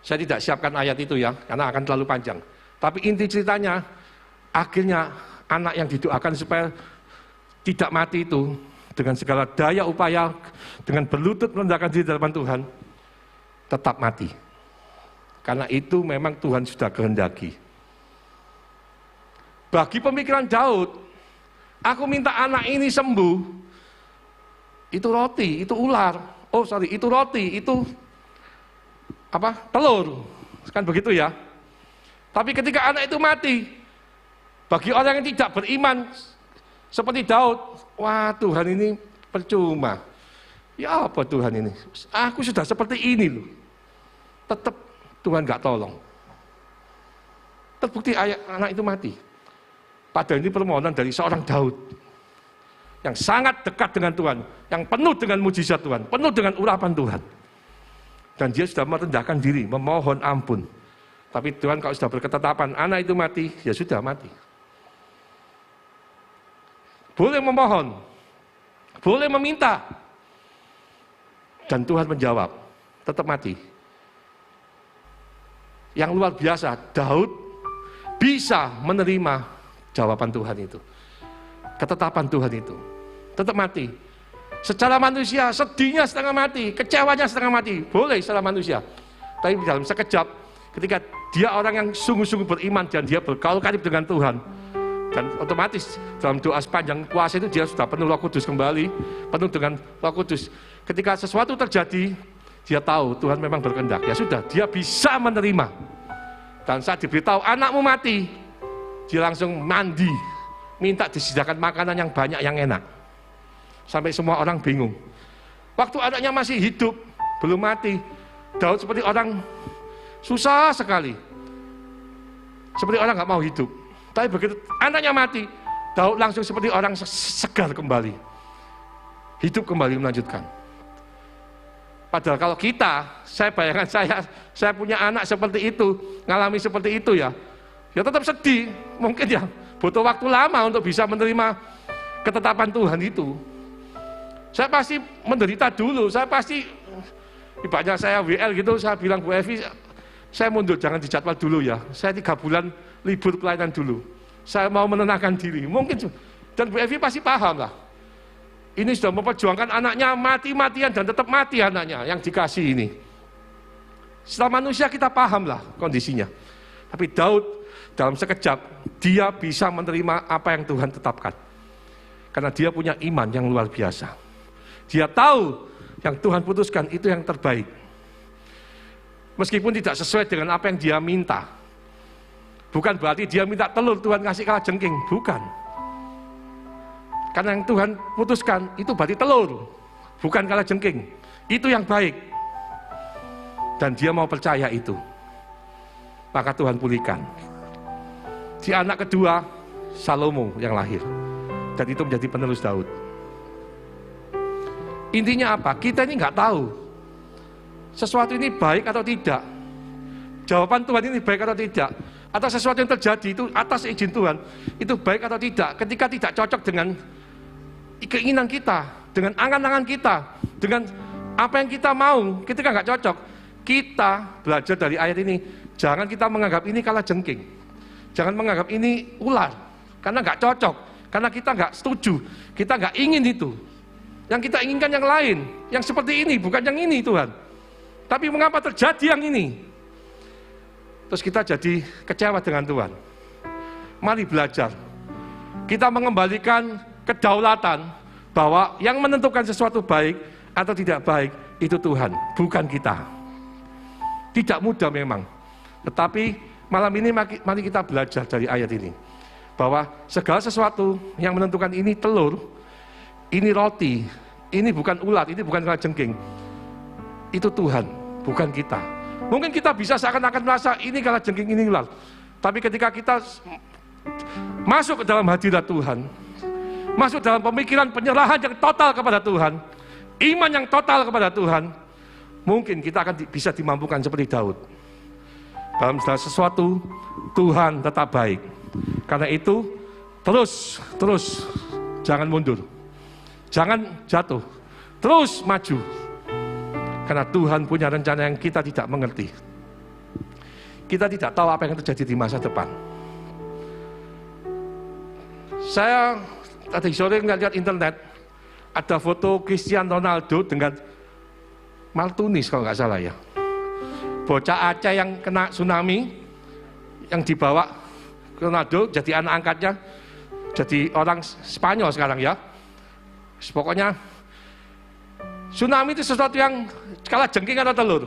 Saya tidak siapkan ayat itu ya, karena akan terlalu panjang. Tapi inti ceritanya, akhirnya anak yang didoakan supaya tidak mati itu, dengan segala daya upaya, dengan berlutut merendahkan diri di hadapan Tuhan, tetap mati. Karena itu memang Tuhan sudah kehendaki. Bagi pemikiran Daud, aku minta anak ini sembuh, itu roti, itu ular. Itu roti, itu telur. Kan begitu ya. Tapi ketika anak itu mati, bagi orang yang tidak beriman seperti Daud, wah Tuhan ini percuma. Ya apa Tuhan ini? Aku sudah seperti ini loh. Tetap Tuhan nggak tolong. Terbukti anak itu mati. Padahal ini permohonan dari seorang Daud yang sangat dekat dengan Tuhan, yang penuh dengan mujizat Tuhan, penuh dengan urapan Tuhan. Dan dia sudah merendahkan diri, memohon ampun. Tapi Tuhan kalau sudah berketetapan anak itu mati, ya sudah mati. Boleh memohon, boleh meminta, dan Tuhan menjawab, tetap mati. Yang luar biasa, Daud bisa menerima jawaban Tuhan itu, ketetapan Tuhan itu, tetap mati. Secara manusia, sedihnya setengah mati, kecewanya setengah mati, boleh secara manusia. Tapi dalam sekejap, ketika dia orang yang sungguh-sungguh beriman dan dia bergaul karib dengan Tuhan, dan otomatis dalam doa sepanjang puasa itu dia sudah penuh Roh Kudus kembali, penuh dengan Roh Kudus. Ketika sesuatu terjadi, dia tahu Tuhan memang berkehendak. Ya sudah, dia bisa menerima. Dan saat diberitahu anakmu mati, dia langsung mandi, minta disediakan makanan yang banyak yang enak. Sampai semua orang bingung. Waktu anaknya masih hidup, belum mati, Daud seperti orang susah sekali, seperti orang nggak mau hidup. Tapi begitu anaknya mati, Daud langsung seperti orang segar kembali, hidup kembali melanjutkan. Padahal kalau saya bayangkan saya punya anak seperti itu, ngalami seperti itu ya tetap sedih, mungkin ya butuh waktu lama untuk bisa menerima ketetapan Tuhan itu. Saya pasti menderita dulu, saya pasti, ibaratnya saya WL gitu, saya bilang Bu Evi, saya mundur, jangan dijadwal dulu ya, saya 3 bulan libur pelayanan dulu, saya mau menenangkan diri, mungkin, dan Bu Evi pasti paham lah, ini sudah memperjuangkan anaknya mati-matian dan tetap mati anaknya yang dikasih ini. Setelah manusia kita paham lah kondisinya, tapi Daud dalam sekejap, dia bisa menerima apa yang Tuhan tetapkan, karena dia punya iman yang luar biasa. Dia tahu yang Tuhan putuskan itu yang terbaik. Meskipun tidak sesuai dengan apa yang dia minta. Bukan berarti dia minta telur, Tuhan kasih kalajengking. Bukan. Karena yang Tuhan putuskan itu berarti telur, bukan kalajengking. Itu yang baik. Dan dia mau percaya itu. Maka Tuhan pulihkan. Si anak kedua, Salomo yang lahir. Dan itu menjadi penerus Daud. Intinya apa? Kita ini nggak tahu sesuatu ini baik atau tidak. Jawaban Tuhan ini baik atau tidak. Atau sesuatu yang terjadi itu atas izin Tuhan, itu baik atau tidak. Ketika tidak cocok dengan keinginan kita, dengan angan-angan kita, dengan apa yang kita mau, ketika nggak cocok, kita belajar dari ayat ini, jangan kita menganggap ini kalajengking, jangan menganggap ini ular, karena nggak cocok, karena kita nggak setuju, kita nggak ingin itu. Yang kita inginkan yang lain, yang seperti ini, bukan yang ini Tuhan. Tapi mengapa terjadi yang ini? Terus kita jadi kecewa dengan Tuhan. Mari belajar. Kita mengembalikan kedaulatan bahwa yang menentukan sesuatu baik atau tidak baik itu Tuhan, bukan kita. Tidak mudah memang. Tetapi malam ini mari kita belajar dari ayat ini. Bahwa segala sesuatu yang menentukan ini telur, ini roti, ini bukan ulat, ini bukan kalajengking. Itu Tuhan, bukan kita. Mungkin kita bisa seakan-akan merasa ini kalajengking, ini ulat. Tapi ketika kita masuk ke dalam hadirat Tuhan, masuk dalam pemikiran penyerahan yang total kepada Tuhan, iman yang total kepada Tuhan, mungkin kita akan bisa dimampukan seperti Daud. Dalam segala sesuatu, Tuhan tetap baik. Karena itu, terus, jangan mundur. Jangan jatuh, terus maju. Karena Tuhan punya rencana yang kita tidak mengerti. Kita tidak tahu apa yang terjadi di masa depan. Saya tadi sore ngeliat internet, ada foto Cristiano Ronaldo dengan Maltunis kalau nggak salah ya. Bocah Aceh yang kena tsunami, yang dibawa Ronaldo jadi anak angkatnya, jadi orang Spanyol sekarang ya. Pokoknya tsunami itu sesuatu yang kalajengking atau telur?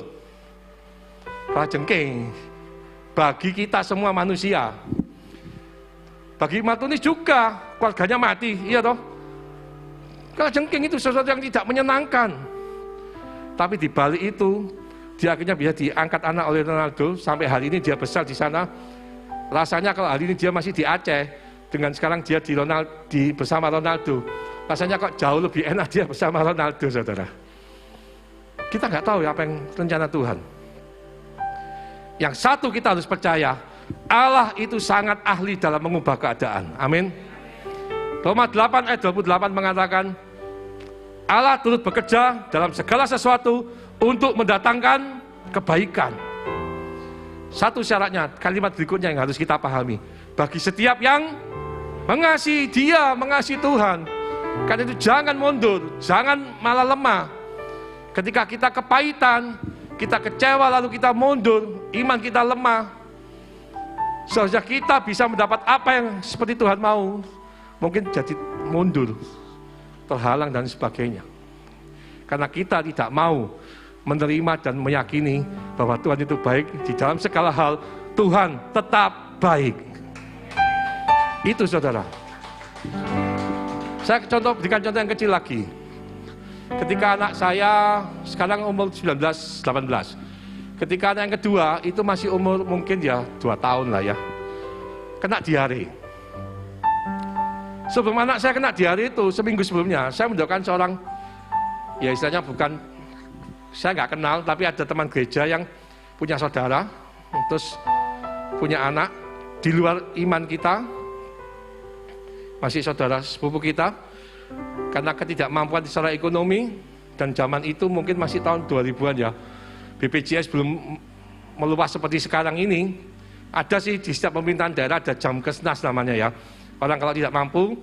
Kalajengking. Bagi kita semua manusia. Bagi Maltunis juga, keluarganya mati, iya toh? Kalajengking itu sesuatu yang tidak menyenangkan. Tapi di balik itu, dia akhirnya bisa diangkat anak oleh Ronaldo, sampai hari ini dia besar di sana. Rasanya kalau hari ini dia masih di Aceh, dengan sekarang dia bersama Ronaldo. Rasanya kok jauh lebih enak dia bersama Ronaldo, saudara. Kita nggak tahu ya apa yang rencana Tuhan. Yang satu kita harus percaya, Allah itu sangat ahli dalam mengubah keadaan. Amin. Roma 8 ayat 28 mengatakan, Allah turut bekerja dalam segala sesuatu untuk mendatangkan kebaikan. Satu syaratnya, kalimat berikutnya yang harus kita pahami. Bagi setiap yang mengasihi Dia, mengasihi Tuhan. Karena itu jangan mundur, jangan malah lemah. Ketika kita kepahitan, kita kecewa lalu kita mundur, iman kita lemah. Seharusnya kita bisa mendapat apa yang seperti Tuhan mau. Mungkin jadi mundur, terhalang dan sebagainya. Karena kita tidak mau menerima dan meyakini bahwa Tuhan itu baik. Di dalam segala hal, Tuhan tetap baik. Itu saudara. Saya berikan contoh yang kecil lagi. Ketika anak saya sekarang umur 19-18. Ketika anak yang kedua itu masih umur mungkin ya 2 tahun lah ya. Kena diare. Sebelum anak saya kena diare itu, seminggu sebelumnya saya mendoakan seorang, ya istilahnya bukan, saya nggak kenal, tapi ada teman gereja yang punya saudara, terus punya anak di luar iman kita, masih saudara sepupu kita, karena ketidakmampuan secara ekonomi, dan zaman itu mungkin masih tahun 2000-an ya, BPJS belum meluas seperti sekarang ini. Ada sih di setiap pemerintahan daerah ada Jamkesnas namanya ya. Orang kalau tidak mampu,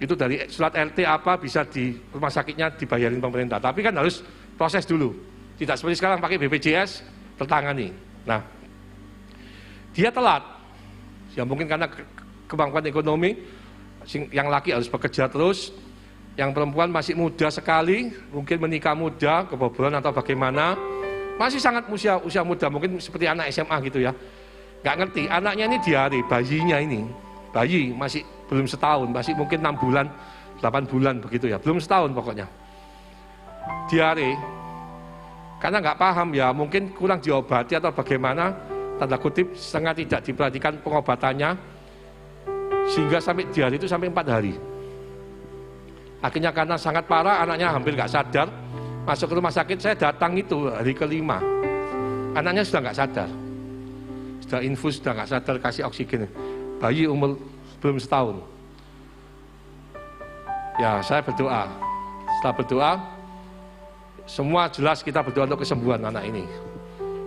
itu dari surat RT apa bisa di rumah sakitnya dibayarin pemerintah. Tapi kan harus proses dulu. Tidak seperti sekarang pakai BPJS tertangani. Nah, dia telat. Ya mungkin karena kemampuan ekonomi. Yang laki harus bekerja terus, yang perempuan masih muda sekali, mungkin menikah muda, kebobolan atau bagaimana, masih sangat usia muda, mungkin seperti anak SMA gitu ya. Nggak ngerti, anaknya ini diare, bayinya ini, bayi masih belum setahun, masih mungkin 6 bulan, 8 bulan begitu ya, belum setahun pokoknya. Diare, karena nggak paham ya, mungkin kurang diobati atau bagaimana, tanda kutip, setengah tidak diperhatikan pengobatannya, sehingga sampai diare itu sampai 4 hari. Akhirnya karena sangat parah, anaknya hampir nggak sadar, masuk ke rumah sakit, saya datang itu hari ke-5. Anaknya sudah nggak sadar, sudah infus, sudah nggak sadar, kasih oksigen. Bayi umur belum setahun. Ya saya berdoa, Setelah berdoa, semua jelas kita berdoa untuk kesembuhan anak ini.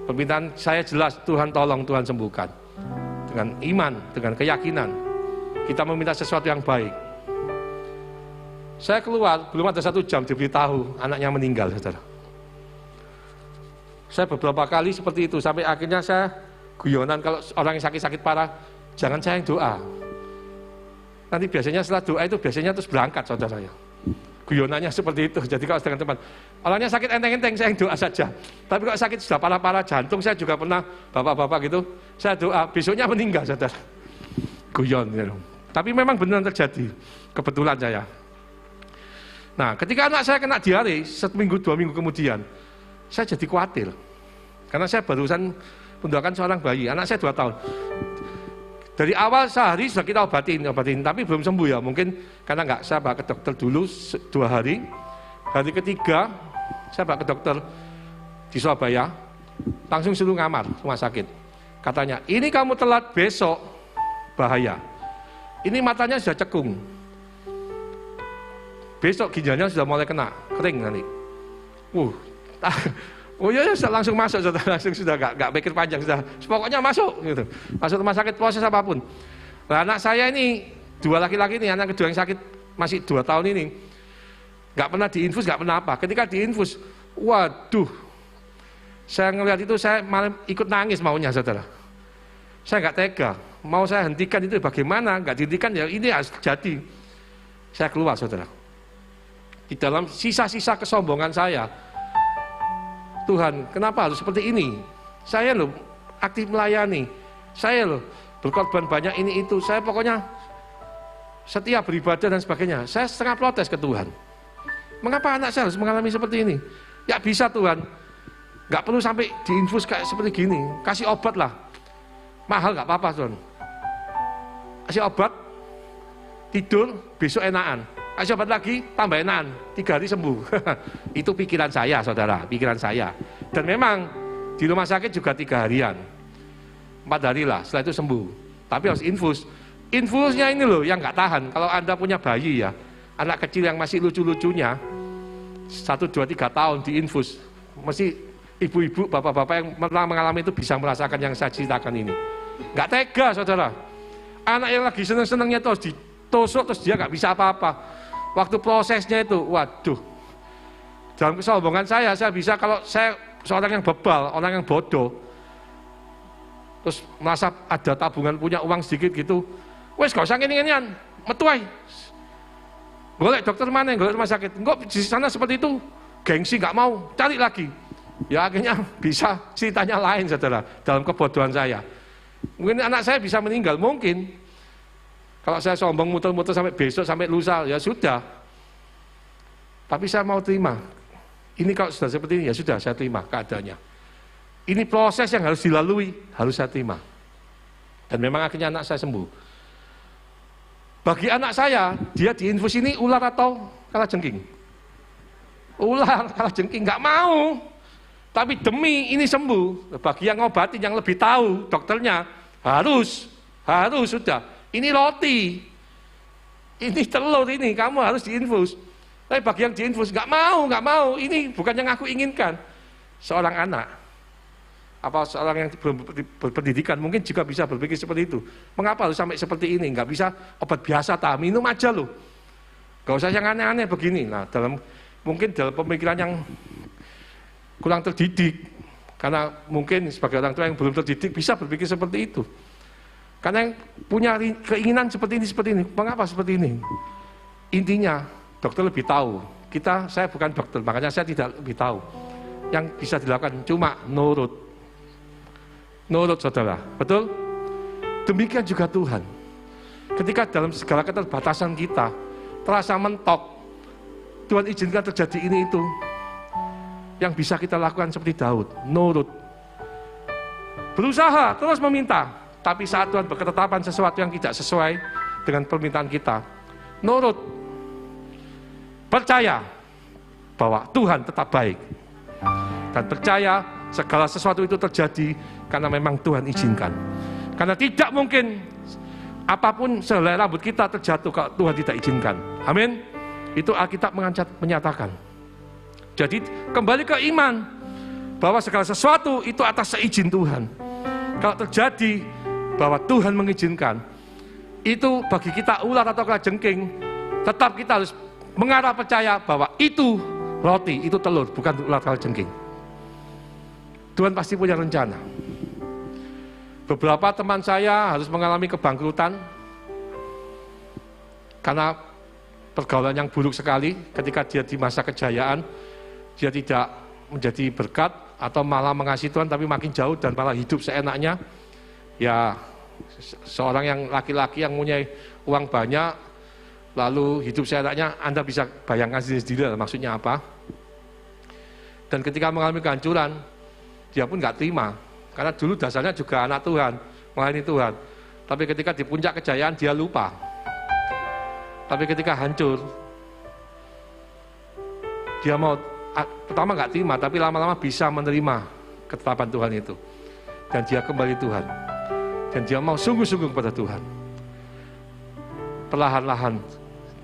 Permintaan saya jelas, Tuhan tolong, Tuhan sembuhkan. Dengan iman, dengan keyakinan, kita meminta sesuatu yang baik. Saya keluar, belum ada 1 jam diberitahu anaknya meninggal, saudara. Saya beberapa kali seperti itu, sampai akhirnya saya guyonan kalau orang yang sakit-sakit parah, jangan saya yang doa. Nanti biasanya setelah doa itu biasanya terus berangkat, saudara saya. Guyonannya seperti itu. Jadi kalau dengan teman, orangnya sakit enteng-enteng, saya yang doa saja. Tapi kalau sakit sudah parah-parah, jantung saya juga pernah, bapak-bapak gitu, saya doa, besoknya meninggal, saudara. Guyon, gitu. Tapi memang benar terjadi, kebetulan saya. Nah, ketika anak saya kena diare, 1 minggu, 2 minggu kemudian, saya jadi khawatir. Karena saya barusan mendoakan seorang bayi, anak saya 2 tahun. Dari awal sehari sudah kita obatin, tapi belum sembuh ya. Mungkin karena enggak, saya bawa ke dokter dulu 2 hari. Hari ketiga, saya bawa ke dokter di Surabaya, langsung suruh ngamar rumah sakit. Katanya, ini kamu telat besok, bahaya. Ini matanya sudah cekung. Besok ginjalnya sudah mulai kena, kering nanti. Oh iya, langsung masuk, langsung sudah nggak pikir panjang, sudah pokoknya masuk gitu. Masuk rumah sakit, proses apapun. Nah, anak saya ini 2 laki-laki ini, anak kedua yang sakit masih 2 tahun ini, nggak pernah diinfus, nggak pernah apa. Ketika diinfus, waduh, saya ngelihat itu saya malah ikut nangis maunya, saudara. Saya nggak tega, mau saya hentikan itu bagaimana, nggak dihentikan ya ini harus terjadi. Saya keluar, saudara. Di dalam sisa-sisa kesombongan saya, Tuhan, kenapa harus seperti ini? Saya loh aktif melayani, saya loh berkorban banyak ini itu, saya pokoknya setia beribadah dan sebagainya. Saya setengah protes ke Tuhan. Mengapa anak saya harus mengalami seperti ini? Ya bisa Tuhan, nggak perlu sampai diinfus kayak seperti gini, kasih obat lah, mahal nggak apa-apa Tuhan. Kasih obat, tidur, besok enakan. Kasih obat lagi, tambah enakan, 3 hari sembuh. Itu pikiran saya, saudara, pikiran saya. Dan memang di rumah sakit juga 3 harian, 4 hari lah, setelah itu sembuh. Tapi harus infus. Infusnya ini loh yang nggak tahan. Kalau Anda punya bayi ya, anak kecil yang masih lucu-lucunya, 1, 2, 3 tahun diinfus, mesti ibu-ibu, bapak-bapak yang pernah mengalami itu bisa merasakan yang saya ceritakan ini. Nggak tega, saudara. Anak yang lagi seneng-senengnya itu harus ditusuk, terus dia nggak bisa apa-apa. Waktu prosesnya itu, waduh, dalam kesombongan saya bisa, kalau saya seorang yang bebal, orang yang bodoh, terus merasa ada tabungan, punya uang sedikit gitu, wes gak usah ngini-nginian, metuai, golek dokter mana, golek rumah sakit, enggak di sana seperti itu, gengsi nggak mau, cari lagi, ya akhirnya bisa ceritanya lain, saudara, dalam kebodohan saya. Mungkin anak saya bisa meninggal, mungkin. Kalau saya sombong muter-muter sampai besok, sampai lusa, ya sudah. Tapi saya mau terima. Ini kalau sudah seperti ini, ya sudah saya terima keadaannya. Ini proses yang harus dilalui, harus saya terima. Dan memang akhirnya anak saya sembuh. Bagi anak saya, dia diinfus ini ular atau kalajengking? Ular, kalajengking, nggak mau. Tapi demi ini sembuh, bagi yang ngobatin, yang lebih tahu, dokternya, harus sudah. Ini roti, ini telur ini, kamu harus diinfus. Tapi bagi yang diinfus, nggak mau, ini bukan yang aku inginkan. Seorang anak, apa seorang yang belum berpendidikan, mungkin juga bisa berpikir seperti itu. Mengapa harus sampai seperti ini? Nggak bisa obat biasa, minum aja loh. Gak usah yang aneh-aneh begini. Nah, mungkin dalam pemikiran yang kurang terdidik, karena mungkin sebagai orang tua yang belum terdidik bisa berpikir seperti itu. Karena yang punya keinginan seperti ini, mengapa seperti ini? Intinya, dokter lebih tahu. Saya bukan dokter, makanya saya tidak lebih tahu. Yang bisa dilakukan cuma nurut, saudara, betul? Demikian juga Tuhan. Ketika dalam segala keterbatasan kita, terasa mentok, Tuhan izinkan terjadi ini itu. Yang bisa kita lakukan seperti Daud, nurut. Berusaha, terus meminta. Tapi saat Tuhan berketetapan sesuatu yang tidak sesuai dengan permintaan kita, nurut, percaya bahwa Tuhan tetap baik, dan percaya segala sesuatu itu terjadi karena memang Tuhan izinkan. Karena tidak mungkin apapun sehelai rambut kita terjatuh kalau Tuhan tidak izinkan. Amin. Itu Alkitab menyatakan. Jadi kembali ke iman, bahwa segala sesuatu itu atas seizin Tuhan. Kalau terjadi bahwa Tuhan mengizinkan, itu bagi kita ular atau kalajengking, tetap kita harus mengarah percaya bahwa itu roti, itu telur, bukan ular kalajengking. Tuhan pasti punya rencana. Beberapa teman saya harus mengalami kebangkrutan karena pergaulan yang buruk sekali. Ketika dia di masa kejayaan, dia tidak menjadi berkat atau malah mengasihi Tuhan, tapi makin jauh dan malah hidup seenaknya. Ya, seorang yang laki-laki yang punya uang banyak, lalu hidup seenaknya, Anda bisa bayangkan sendiri maksudnya apa. Dan ketika mengalami kehancuran, dia pun nggak terima, karena dulu dasarnya juga anak Tuhan, melayani Tuhan. Tapi ketika di puncak kejayaan, dia lupa. Tapi ketika hancur, dia mau, pertama nggak terima, tapi lama-lama bisa menerima ketetapan Tuhan itu. Dan dia kembali Tuhan. Dan dia mau sungguh-sungguh kepada Tuhan. Perlahan-lahan,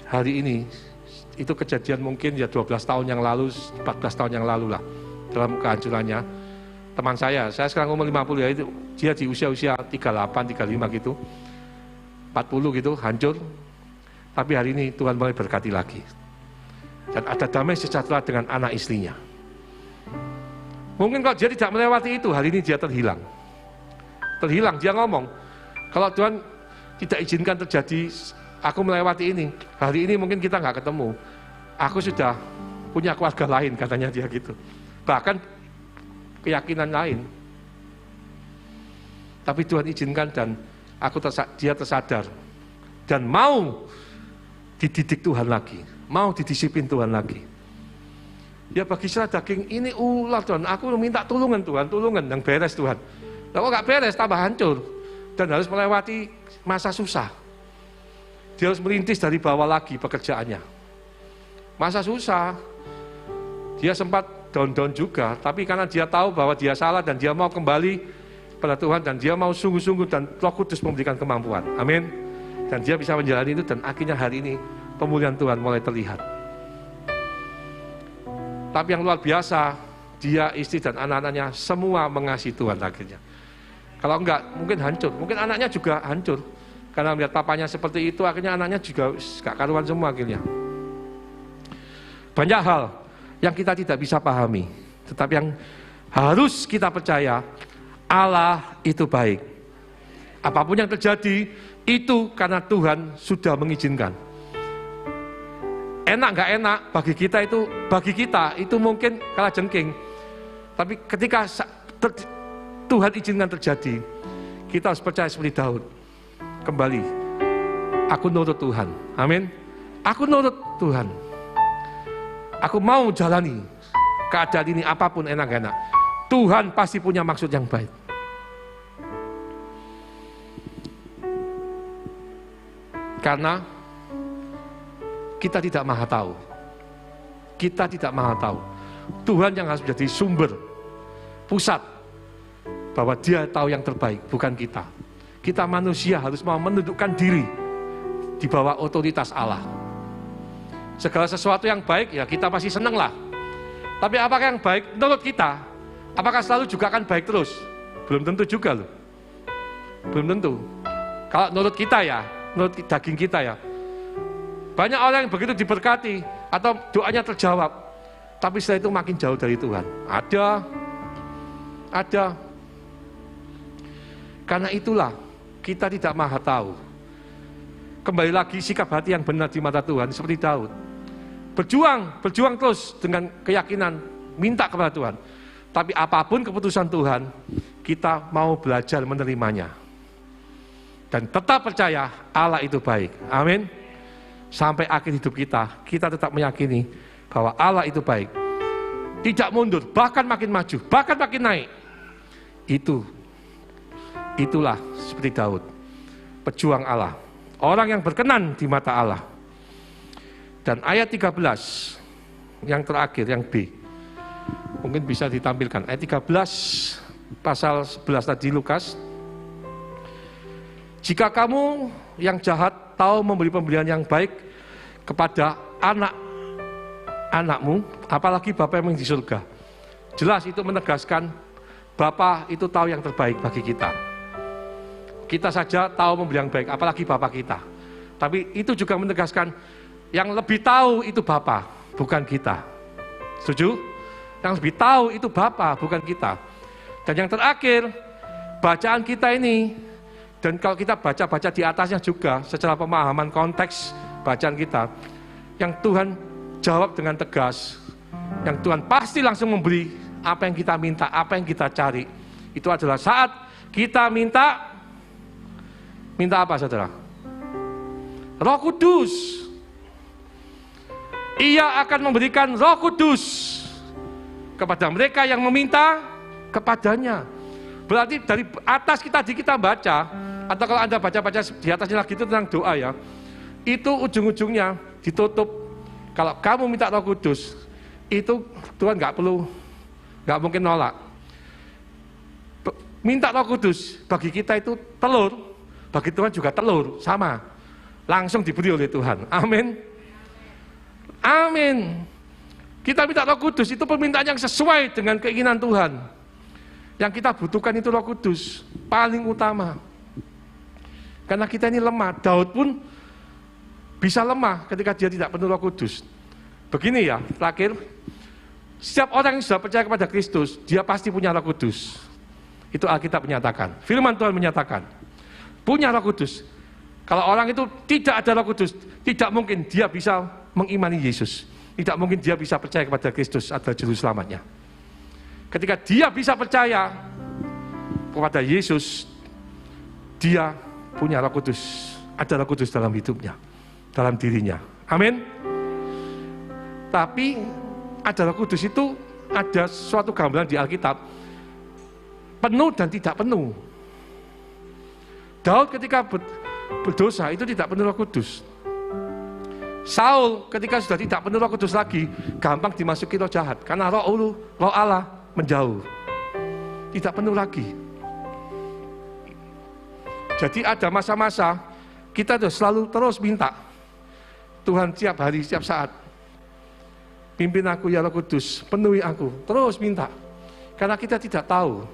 hari ini, itu kejadian mungkin ya 12 tahun yang lalu, 14 tahun yang lalu lah, dalam kehancurannya. Teman saya sekarang umur 50 ya, itu dia di usia-usia 38, 35 gitu, 40 gitu, hancur. Tapi hari ini Tuhan mulai berkati lagi. Dan ada damai sejahtera dengan anak istrinya. Mungkin kalau dia tidak melewati itu, hari ini dia terhilang. Terhilang, dia ngomong, kalau Tuhan tidak izinkan terjadi, aku melewati ini, hari ini mungkin kita nggak ketemu. Aku sudah punya keluarga lain, katanya dia gitu. Bahkan keyakinan lain. Tapi Tuhan izinkan dan dia tersadar dan mau dididik Tuhan lagi, mau didisiplin Tuhan lagi. Ya bagi sila daging ini ular Tuhan, aku minta tulungan Tuhan, tulungan yang beres Tuhan. Kalau nggak beres tambah hancur dan harus melewati masa susah. Dia harus merintis dari bawah lagi pekerjaannya. Masa susah, dia sempat down-down juga, tapi karena dia tahu bahwa dia salah dan dia mau kembali pada Tuhan dan dia mau sungguh-sungguh dan Roh Kudus memberikan kemampuan. Amin. Dan dia bisa menjalani itu dan akhirnya hari ini pemulihan Tuhan mulai terlihat. Tapi yang luar biasa, dia, istri dan anak-anaknya semua mengasihi Tuhan akhirnya. Kalau enggak, mungkin hancur. Mungkin anaknya juga hancur. Karena melihat papanya seperti itu, akhirnya anaknya juga gak karuan semua akhirnya. Banyak hal yang kita tidak bisa pahami. Tetapi yang harus kita percaya, Allah itu baik. Apapun yang terjadi, itu karena Tuhan sudah mengizinkan. Enak gak enak, bagi kita itu mungkin kalajengking. Tapi ketika Tuhan izinkan terjadi, kita harus percaya seperti Daud. Kembali, aku nurut Tuhan. Amin. Aku nurut Tuhan. Aku mau jalani keadaan ini apapun enak-enak. Tuhan pasti punya maksud yang baik. Karena kita tidak maha tahu. Kita tidak maha tahu. Tuhan yang harus menjadi sumber, pusat, bahwa dia tahu yang terbaik, bukan kita. Kita manusia harus mau menundukkan diri di bawah otoritas Allah. Segala sesuatu yang baik, ya kita pasti senang lah. Tapi apakah yang baik menurut kita? Apakah selalu juga akan baik terus? Belum tentu juga loh. Belum tentu. Kalau menurut kita ya, menurut daging kita ya. Banyak orang yang begitu diberkati atau doanya terjawab, tapi setelah itu makin jauh dari Tuhan. Ada. Karena itulah kita tidak maha tahu. Kembali lagi sikap hati yang benar di mata Tuhan seperti Daud. Berjuang terus dengan keyakinan, minta kepada Tuhan. Tapi apapun keputusan Tuhan, kita mau belajar menerimanya. Dan tetap percaya Allah itu baik. Amin. Sampai akhir hidup kita tetap meyakini bahwa Allah itu baik. Tidak mundur, bahkan makin maju, bahkan makin naik. Itulah seperti Daud, pejuang Allah, orang yang berkenan di mata Allah. Dan ayat 13 yang terakhir, yang B, mungkin bisa ditampilkan. Ayat 13 pasal 11 tadi Lukas. Jika kamu yang jahat tahu memberi pemberian yang baik kepada anakmu, apalagi Bapa yang di surga. Jelas itu menegaskan Bapa itu tahu yang terbaik bagi kita. Kita saja tahu memberi yang baik, apalagi Bapa kita. Tapi itu juga menegaskan yang lebih tahu itu Bapa, bukan kita. Setuju? Yang lebih tahu itu Bapa, bukan kita. Dan yang terakhir, bacaan kita ini, dan kalau kita baca-baca di atasnya juga, secara pemahaman konteks bacaan kita, yang Tuhan jawab dengan tegas, yang Tuhan pasti langsung memberi apa yang kita minta, apa yang kita cari. Itu adalah saat kita minta apa saudara? Roh Kudus. Ia akan memberikan Roh Kudus kepada mereka yang meminta kepadanya. Berarti dari atas kita baca, atau kalau Anda baca-baca di atasnya lagi itu tentang doa ya, itu ujung-ujungnya ditutup. Kalau kamu minta Roh Kudus, itu Tuhan nggak mungkin nolak. Minta Roh Kudus bagi kita itu telur, bagi Tuhan juga telur, sama. Langsung diberi oleh Tuhan. Amin. Amin. Kita minta Roh Kudus, itu permintaan yang sesuai dengan keinginan Tuhan. Yang kita butuhkan itu Roh Kudus, paling utama. Karena kita ini lemah. Daud pun bisa lemah ketika dia tidak penuh Roh Kudus. Begini ya, terakhir, setiap orang yang sudah percaya kepada Kristus, dia pasti punya Roh Kudus. Itu Alkitab menyatakan. Firman Tuhan menyatakan, punya Roh Kudus. Kalau orang itu tidak ada Roh Kudus, tidak mungkin dia bisa mengimani Yesus. Tidak mungkin dia bisa percaya kepada Kristus adalah juru selamatnya. Ketika dia bisa percaya kepada Yesus, dia punya Roh Kudus. Ada Roh Kudus dalam hidupnya, dalam dirinya. Amin. Tapi ada Roh Kudus itu ada suatu gambaran di Alkitab, penuh dan tidak penuh. Daud ketika berdosa itu tidak penuh Roh Kudus. Saul ketika sudah tidak penuh Roh Kudus lagi, gampang dimasuki roh jahat karena roh Allah menjauh. Tidak penuh lagi. Jadi ada masa-masa kita tuh selalu terus minta Tuhan setiap hari, setiap saat, pimpin aku ya Roh Kudus, penuhi aku, terus minta. Karena kita tidak tahu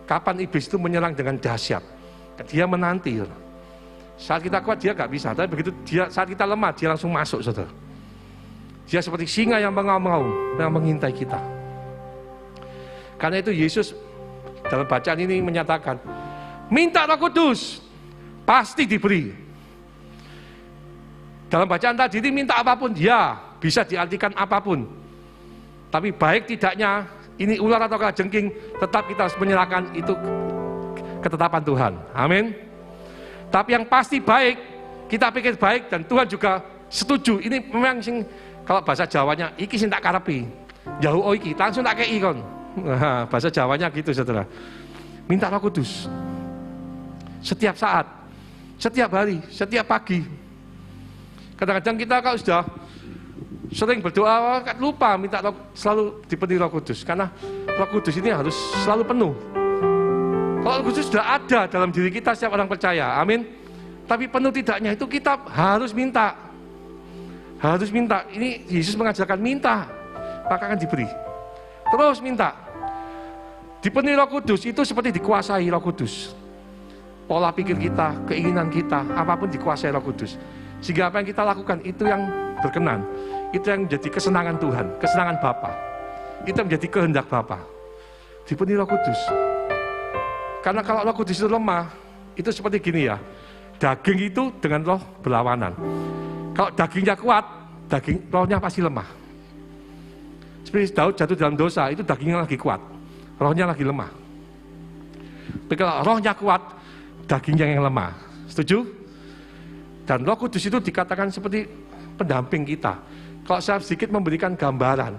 kapan iblis itu menyerang dengan dahsyat. Dia menanti. Saat kita kuat dia gak bisa, tapi begitu saat kita lemah dia langsung masuk, saudara. Dia seperti singa yang mengaum-ngaum, yang mengintai kita. Karena itu Yesus dalam bacaan ini menyatakan, minta Roh Kudus, pasti diberi. Dalam bacaan tadi ini minta apapun, ya bisa diartikan apapun. Tapi baik tidaknya, ini ular atau kalajengking, tetap kita harus menyerahkan itu ketetapan Tuhan. Amin. Tapi yang pasti baik, kita pikir baik dan Tuhan juga setuju. Ini memang kalau bahasa Jawanya, iki sing tak karepi. Jauh iki, langsung tak kei kon. Nah, bahasa Jawanya gitu, saudara. Minta Roh Kudus. Setiap saat, setiap hari, setiap pagi. Kadang-kadang kita kalau sudah sering berdoa, lupa minta selalu dipenuhi Roh Kudus. Karena Roh Kudus ini harus selalu penuh. Kalau Roh Kudus sudah ada dalam diri kita, setiap orang percaya, amin. Tapi penuh tidaknya itu kita harus minta. Harus minta. Ini Yesus mengajarkan minta, maka akan diberi. Terus minta. Dipenuhi Roh Kudus itu seperti dikuasai Roh Kudus. Pola pikir kita, keinginan kita, apapun dikuasai Roh Kudus. Sehingga apa yang kita lakukan itu yang berkenan. Itu yang menjadi kesenangan Tuhan, kesenangan Bapa. Itu menjadi kehendak Bapa. Dipenuhi Roh Kudus. Karena kalau Roh Kudus itu lemah, itu seperti gini ya. Daging itu dengan roh berlawanan. Kalau dagingnya kuat, rohnya pasti lemah. Seperti Daud jatuh dalam dosa, itu dagingnya lagi kuat, rohnya lagi lemah. Tapi kalau rohnya kuat, dagingnya yang lemah. Setuju? Dan Roh Kudus itu dikatakan seperti pendamping kita. Kalau saya sedikit memberikan gambaran,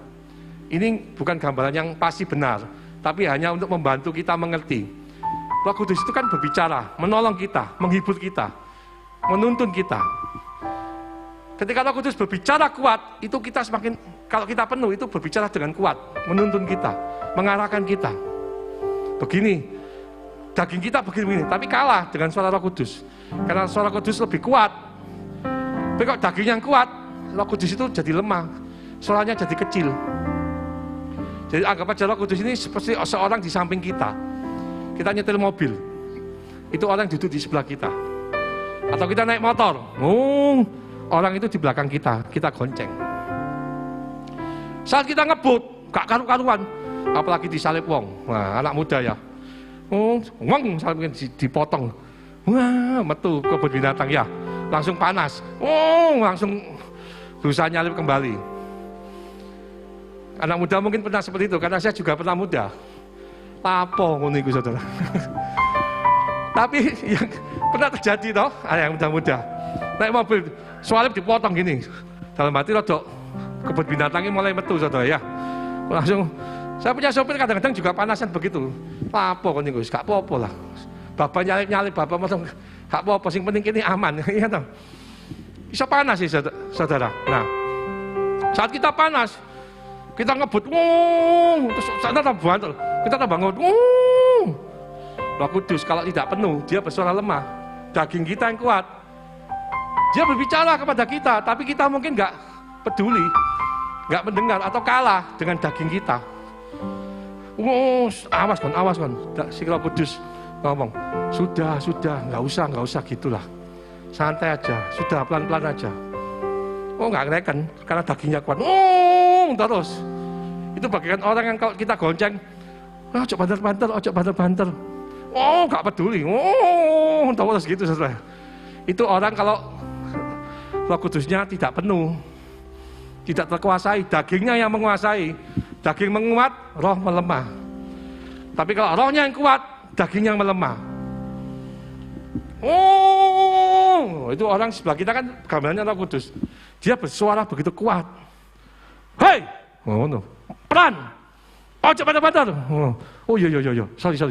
ini bukan gambaran yang pasti benar, tapi hanya untuk membantu kita mengerti. Roh Kudus itu kan berbicara, menolong kita, menghibur kita, menuntun kita. Ketika Roh Kudus berbicara kuat, itu kita semakin, kalau kita penuh itu berbicara dengan kuat, menuntun kita, mengarahkan kita. Begini, daging kita begini, tapi kalah dengan suara Roh Kudus. Karena suara Roh Kudus lebih kuat. Tapi kalau daging yang kuat, Roh Kudus itu jadi lemah, suaranya jadi kecil. Jadi anggap aja Roh Kudus ini seperti seorang di samping kita. Kita nyetir mobil, itu orang duduk di sebelah kita. Atau kita naik motor, orang itu di belakang kita, kita gonceng. Saat kita ngebut, gak karu-karuan, apalagi disalib wong. Wah, anak muda ya. Wong salib dipotong. Wah, metu kebun binatang ya. Langsung panas. Langsung berusaha nyalip kembali. Anak muda mungkin pernah seperti itu, karena saya juga pernah muda. Lapo ngono iku saudara. Tapi yang pernah terjadi toh, yang muda-muda naik mobil, salib dipotong gini. Dalam hati rodok kebun binatangnya mulai metu saudara ya. Langsung saya punya sopir kadang-kadang juga panasan begitu. Lapo ngono iku, gak apa-apa lah. Bapak nyalip, bapak motong gak apa-apa, sing penting kini aman. Iya toh. Bisa panas sih saudara. Nah, saat kita panas, kita ngebut, terus sana tambah bantul, kita tambah ngebut, Roh Kudus kalau tidak penuh, dia bersuara lemah. Daging kita yang kuat, dia berbicara kepada kita, tapi kita mungkin nggak peduli, nggak mendengar atau kalah dengan daging kita. Awas kon, si Roh Kudus ngomong, sudah, nggak usah gitulah, santai aja, sudah pelan-pelan aja. Nggak ngereken, karena dagingnya kuat, terus. Itu bagian orang yang kalau kita gonceng, ojo banter, nggak peduli, terus gitu saudara. Itu orang kalau Roh Kudusnya tidak penuh, tidak terkuasai, dagingnya yang menguasai. Daging menguat, roh melemah. Tapi kalau rohnya yang kuat, daging yang melemah. Itu orang sebelah kita kan gambarannya Roh Kudus. Dia bersuara begitu kuat. Hei, pelan. Ojo banter. Iya. Sorry.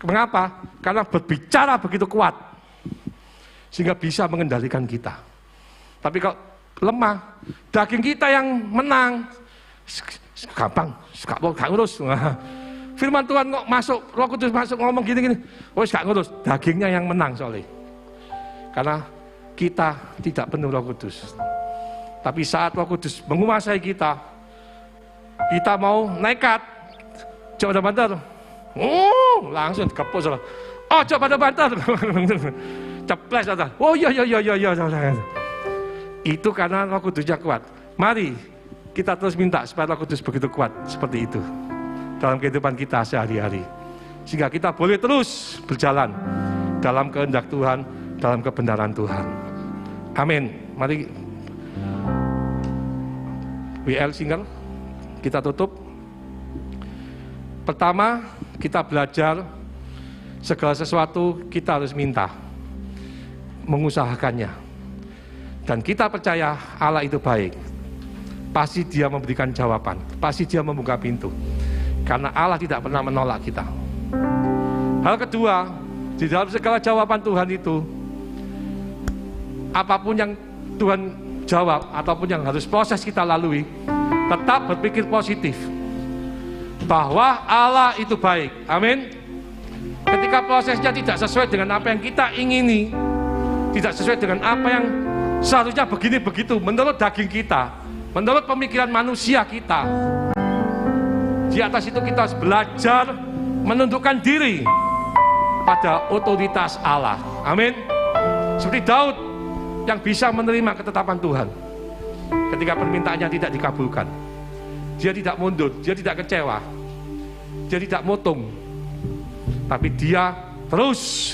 Mengapa? Karena berbicara begitu kuat, sehingga bisa mengendalikan kita. Tapi kalau lemah, daging kita yang menang, gampang, gak ngurus. Firman Tuhan kok masuk, Roh Kudus masuk ngomong gini, gak ngurus, dagingnya yang menang soalnya. Karena kita tidak penuh Roh Kudus. Tapi saat Roh Kudus menguasai kita mau nekat, coba banter, langsung kepuk salah. Coba banter, ceples salah. Iya. Itu karena Roh Kudusnya kuat. Mari kita terus minta supaya Roh Kudus begitu kuat seperti itu dalam kehidupan kita sehari-hari, sehingga kita boleh terus berjalan dalam kehendak Tuhan, dalam kebenaran Tuhan. Amin. Mari WL single kita tutup. Pertama, kita belajar segala sesuatu kita harus minta, mengusahakannya. Dan kita percaya Allah itu baik. Pasti Dia memberikan jawaban, pasti Dia membuka pintu. Karena Allah tidak pernah menolak kita. Hal kedua, di dalam segala jawaban Tuhan itu, apapun yang Tuhan jawab, ataupun yang harus proses kita lalui, tetap berpikir positif. Bahwa Allah itu baik. Amin. Ketika prosesnya tidak sesuai dengan apa yang kita ingini, tidak sesuai dengan apa yang seharusnya begini begitu, menurut daging kita, menurut pemikiran manusia kita. Di atas itu kita harus belajar menundukkan diri pada otoritas Allah. Amin. Seperti Daud yang bisa menerima ketetapan Tuhan. Ketika permintaannya tidak dikabulkan, dia tidak mundur, dia tidak kecewa, dia tidak motung, tapi dia terus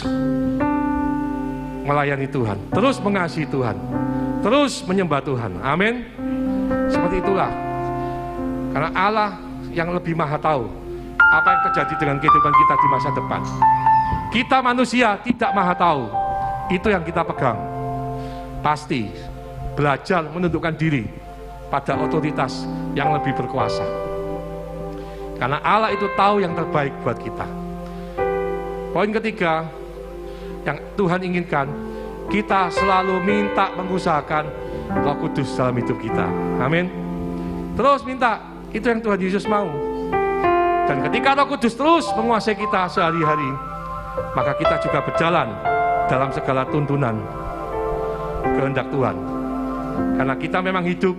melayani Tuhan, terus mengasihi Tuhan, terus menyembah Tuhan. Amin. Seperti itulah. Karena Allah yang lebih maha tahu apa yang terjadi dengan kehidupan kita di masa depan. Kita manusia tidak maha tahu. Itu yang kita pegang. Pasti belajar menundukkan diri pada otoritas yang lebih berkuasa. Karena Allah itu tahu yang terbaik buat kita. Poin ketiga yang Tuhan inginkan, kita selalu minta mengusahakan Roh Kudus dalam hidup kita. Amin. Terus minta, itu yang Tuhan Yesus mau. Dan ketika Roh Kudus terus menguasai kita sehari-hari, maka kita juga berjalan dalam segala tuntunan kehendak Tuhan. Karena kita memang hidup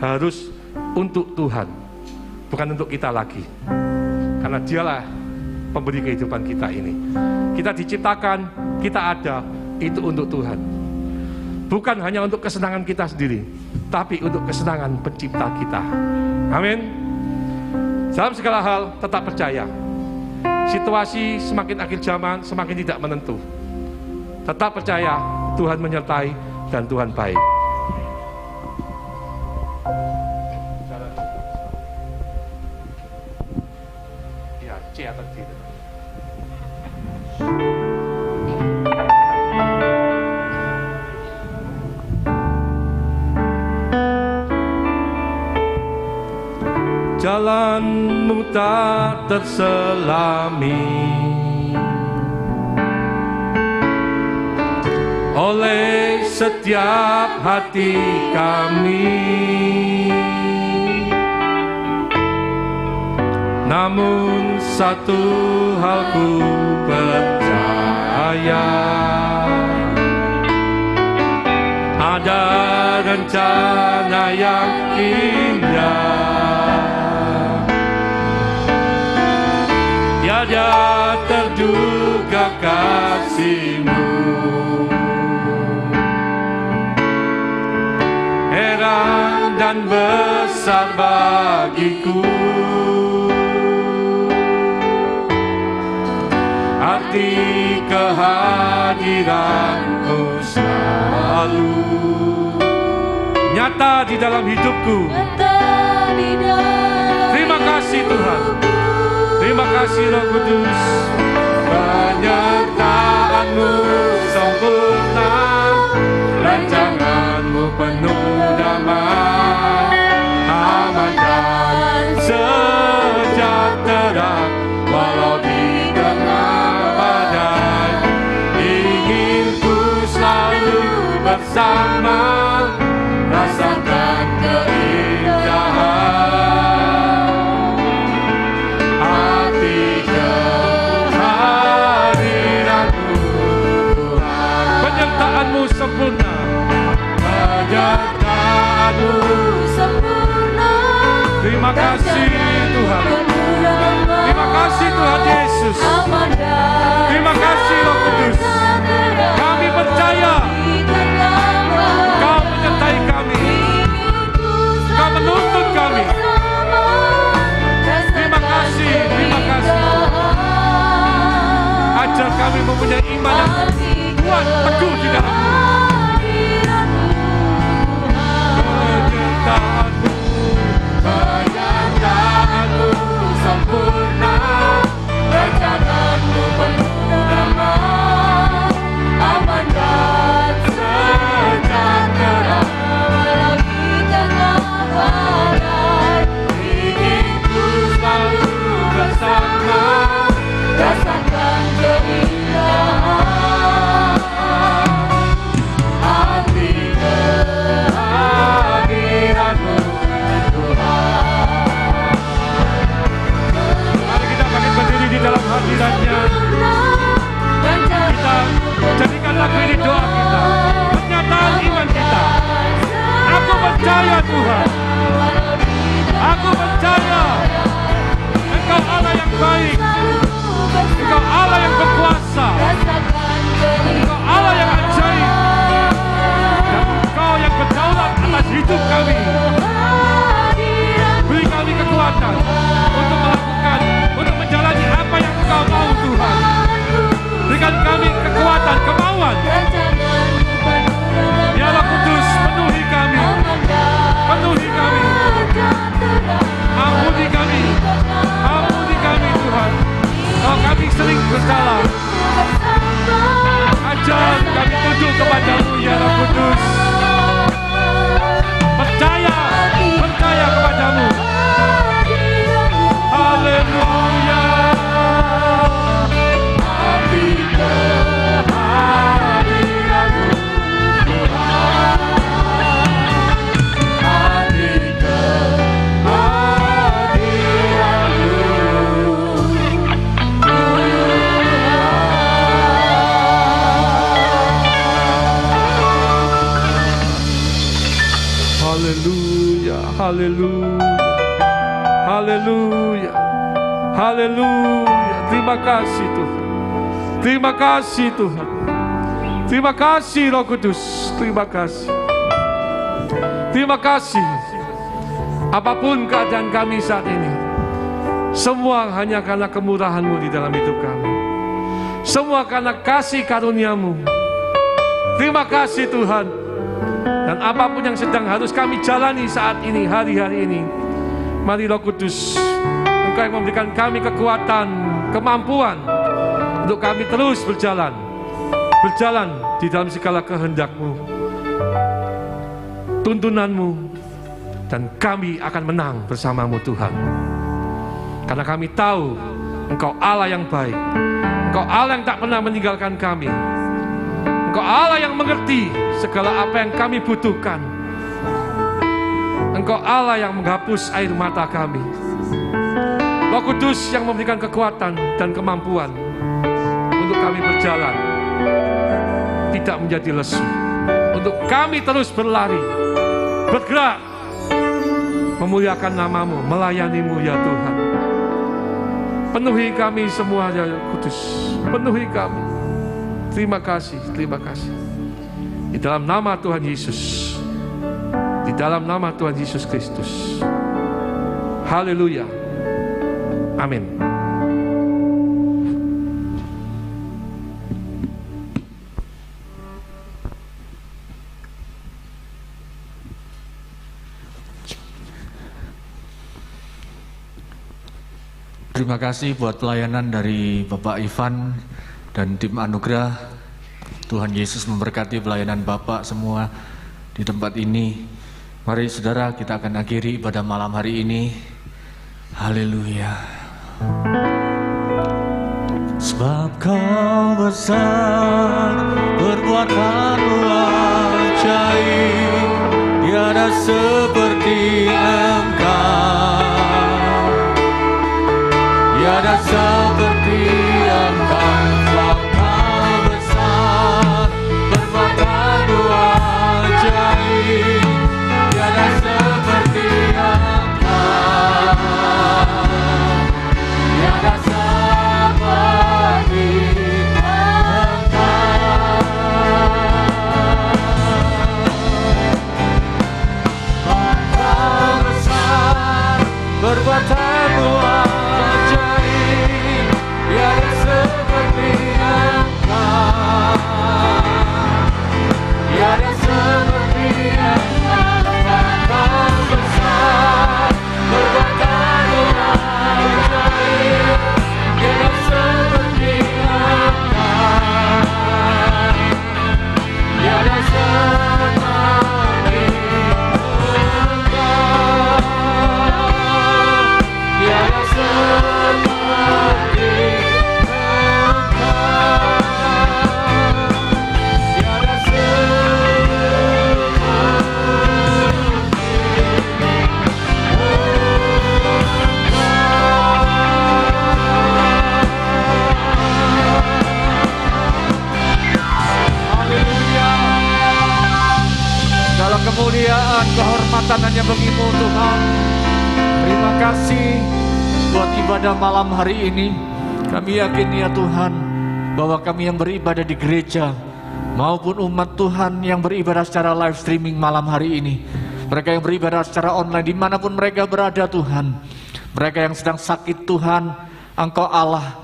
harus untuk Tuhan, bukan untuk kita lagi. Karena Dialah pemberi kehidupan kita ini. Kita diciptakan, kita ada, itu untuk Tuhan. Bukan hanya untuk kesenangan kita sendiri, tapi untuk kesenangan pencipta kita. Amin. Dalam segala hal tetap percaya. Situasi semakin akhir zaman semakin tidak menentu. Tetap percaya Tuhan menyertai dan Tuhan baik. Ya, C atau D. Jalanmu tak terselami oleh setiap hati kami, namun satu hal ku percaya, ada rencana yang indah. Tiada terduga kasih-Mu, heran dan besar bagiku, arti kehadiran-Mu selalu nyata di dalam hidupku. Terima kasih Tuhan. Terima kasih Roh Kudus, penyertaan-Mu sempurna, rancangan-Mu penuh damai, aman dan sejahtera, walau di tengah badai. Ingin ku selalu bersama, rasakan keindahan sempurna, penyertaan-Mu sempurna. Terima kasih Tuhan. Terima kasih Tuhan Yesus. Terima kasih Roh Kudus. Kami percaya Kau menyertai kami, Kau menuntun kami. Terima kasih, terima kasih. Ajar kami mempunyai iman yang kuat, teguh di dalam-Mu. Penyertaan-Mu sempurna, rancangan-Mu penuh damai, aman dan sejahtera, walau di tengah badai. Ingin ku selalu bersama, rasakan keindahan hati kehadiran-Mu Tuhan. Mari kita bangkit berdiri di dalam hadirat-Nya. Kita jadikan lagu ini doa kita, pernyataan iman kita. Aku percaya Tuhan, aku percaya Engkau Allah yang baik, Engkau Allah yang berkuasa, Engkau Allah yang ajaib, dan Engkau yang berdaulat atas hidup kami. Beri kami kekuatan untuk melakukan, untuk menjalani apa yang Engkau mau Tuhan. Berikan kami kekuatan, kemauan. Ya Roh Kudus, penuhi kami, penuhi kami. Ampuni kami, ampuni kami Tuhan. Kalau kami sering bersalah, ajar kami tunduk kepada-Mu ya Roh Kudus. Percaya, percaya kepada-Mu. Haleluya. Hati kehadiran-Mu Tuhan. Hati kehadiran-Mu Tuhan. Haleluya. Haleluya. Haleluya. Terima kasih Tuhan. Terima kasih Tuhan. Terima kasih Roh Kudus. Terima kasih. Terima kasih. Apapun keadaan kami saat ini, semua hanya karena kemurahan-Mu di dalam hidup kami. Semua karena kasih karunia-Mu. Terima kasih Tuhan. Dan apapun yang sedang harus kami jalani saat ini, hari-hari ini, mari Roh Kudus, Engkau yang memberikan kami kekuatan, kemampuan untuk kami terus berjalan di dalam segala kehendak-Mu, tuntunan-Mu, dan kami akan menang bersama-Mu Tuhan. Karena kami tahu Engkau Allah yang baik, Engkau Allah yang tak pernah meninggalkan kami, Engkau Allah yang mengerti segala apa yang kami butuhkan, Engkau Allah yang menghapus air mata kami. Roh Kudus yang memberikan kekuatan dan kemampuan untuk kami berjalan, tidak menjadi lesu, untuk kami terus berlari, bergerak, memuliakan nama-Mu, melayani-Mu ya Tuhan. Penuhi kami semua ya Kudus, penuhi kami. Terima kasih, terima kasih. Di dalam nama Tuhan Yesus, di dalam nama Tuhan Yesus Kristus. Haleluya. Amin. Terima kasih buat pelayanan dari Bapak Ivan dan tim Anugerah. Tuhan Yesus memberkati pelayanan Bapak semua di tempat ini. Mari saudara, kita akan akhiri pada malam hari ini. Haleluya. Sebab Kau besar, perbuatan-Mu ajaib, tiada seperti Engkau. Tiada seperti Engkau, sebab Kau besar, perbuatan-Mu ajaib, tiada seperti Engkau, tiada seperti Engkau. Sebab Kau besar, perbuatan-Mu ajaib, tiada seperti Engkau, tiada seperti Engkau. Kau besar, perbuatan-Mu ajaib, tiada seperti Engkau, tiada seperti Engkau, tiada seperti kemuliaan, kehormatan hanya bagi-Mu Tuhan. Terima kasih buat ibadah malam hari ini. Kami yakin ya Tuhan, bahwa kami yang beribadah di gereja maupun umat Tuhan yang beribadah secara live streaming malam hari ini, mereka yang beribadah secara online dimanapun mereka berada Tuhan, mereka yang sedang sakit Tuhan, Engkau Allah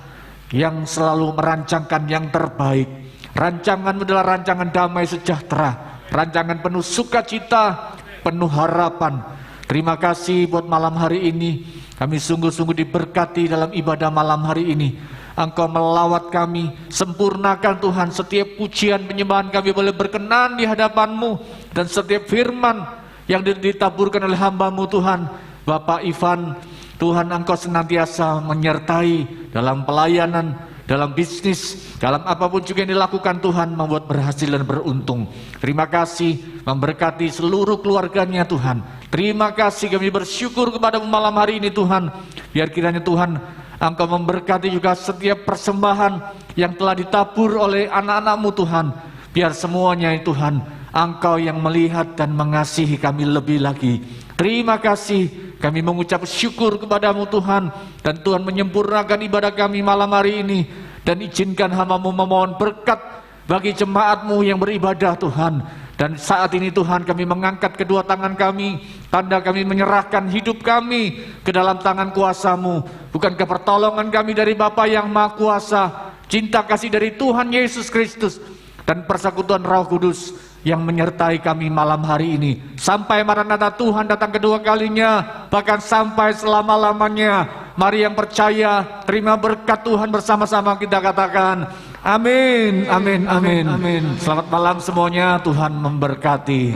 yang selalu merancangkan yang terbaik. Rancangan-Mu adalah rancangan damai sejahtera, rancangan penuh sukacita, penuh harapan. Terima kasih buat malam hari ini. Kami sungguh-sungguh diberkati dalam ibadah malam hari ini. Engkau melawat kami, sempurnakan Tuhan. Setiap pujian penyembahan kami boleh berkenan di hadapan-Mu. Dan setiap firman yang ditaburkan oleh hamba-Mu Tuhan, Bapak Ivan, Tuhan Engkau senantiasa menyertai dalam pelayanan, dalam bisnis, dalam apapun juga yang dilakukan Tuhan, membuat berhasil dan beruntung. Terima kasih, memberkati seluruh keluarganya Tuhan. Terima kasih, kami bersyukur kepada malam hari ini Tuhan. Biar kiranya Tuhan Engkau memberkati juga setiap persembahan yang telah ditabur oleh anak-anak-Mu Tuhan. Biar semuanya Tuhan, Engkau yang melihat dan mengasihi kami lebih lagi. Terima kasih, kami mengucap syukur kepadamu Tuhan. Dan Tuhan menyempurnakan ibadah kami malam hari ini. Dan izinkan hamba-Mu memohon berkat bagi jemaat-Mu yang beribadah Tuhan. Dan saat ini Tuhan, kami mengangkat kedua tangan kami, tanda kami menyerahkan hidup kami ke dalam tangan kuasa-Mu. Bukankah pertolongan kami dari Bapa yang Maha Kuasa, cinta kasih dari Tuhan Yesus Kristus, dan persekutuan Roh Kudus yang menyertai kami malam hari ini. Sampai Maranatha Tuhan datang kedua kalinya, bahkan sampai selama-lamanya. Mari yang percaya, terima berkat Tuhan bersama-sama kita katakan, amin, amin, amin, amin. Selamat malam semuanya, Tuhan memberkati.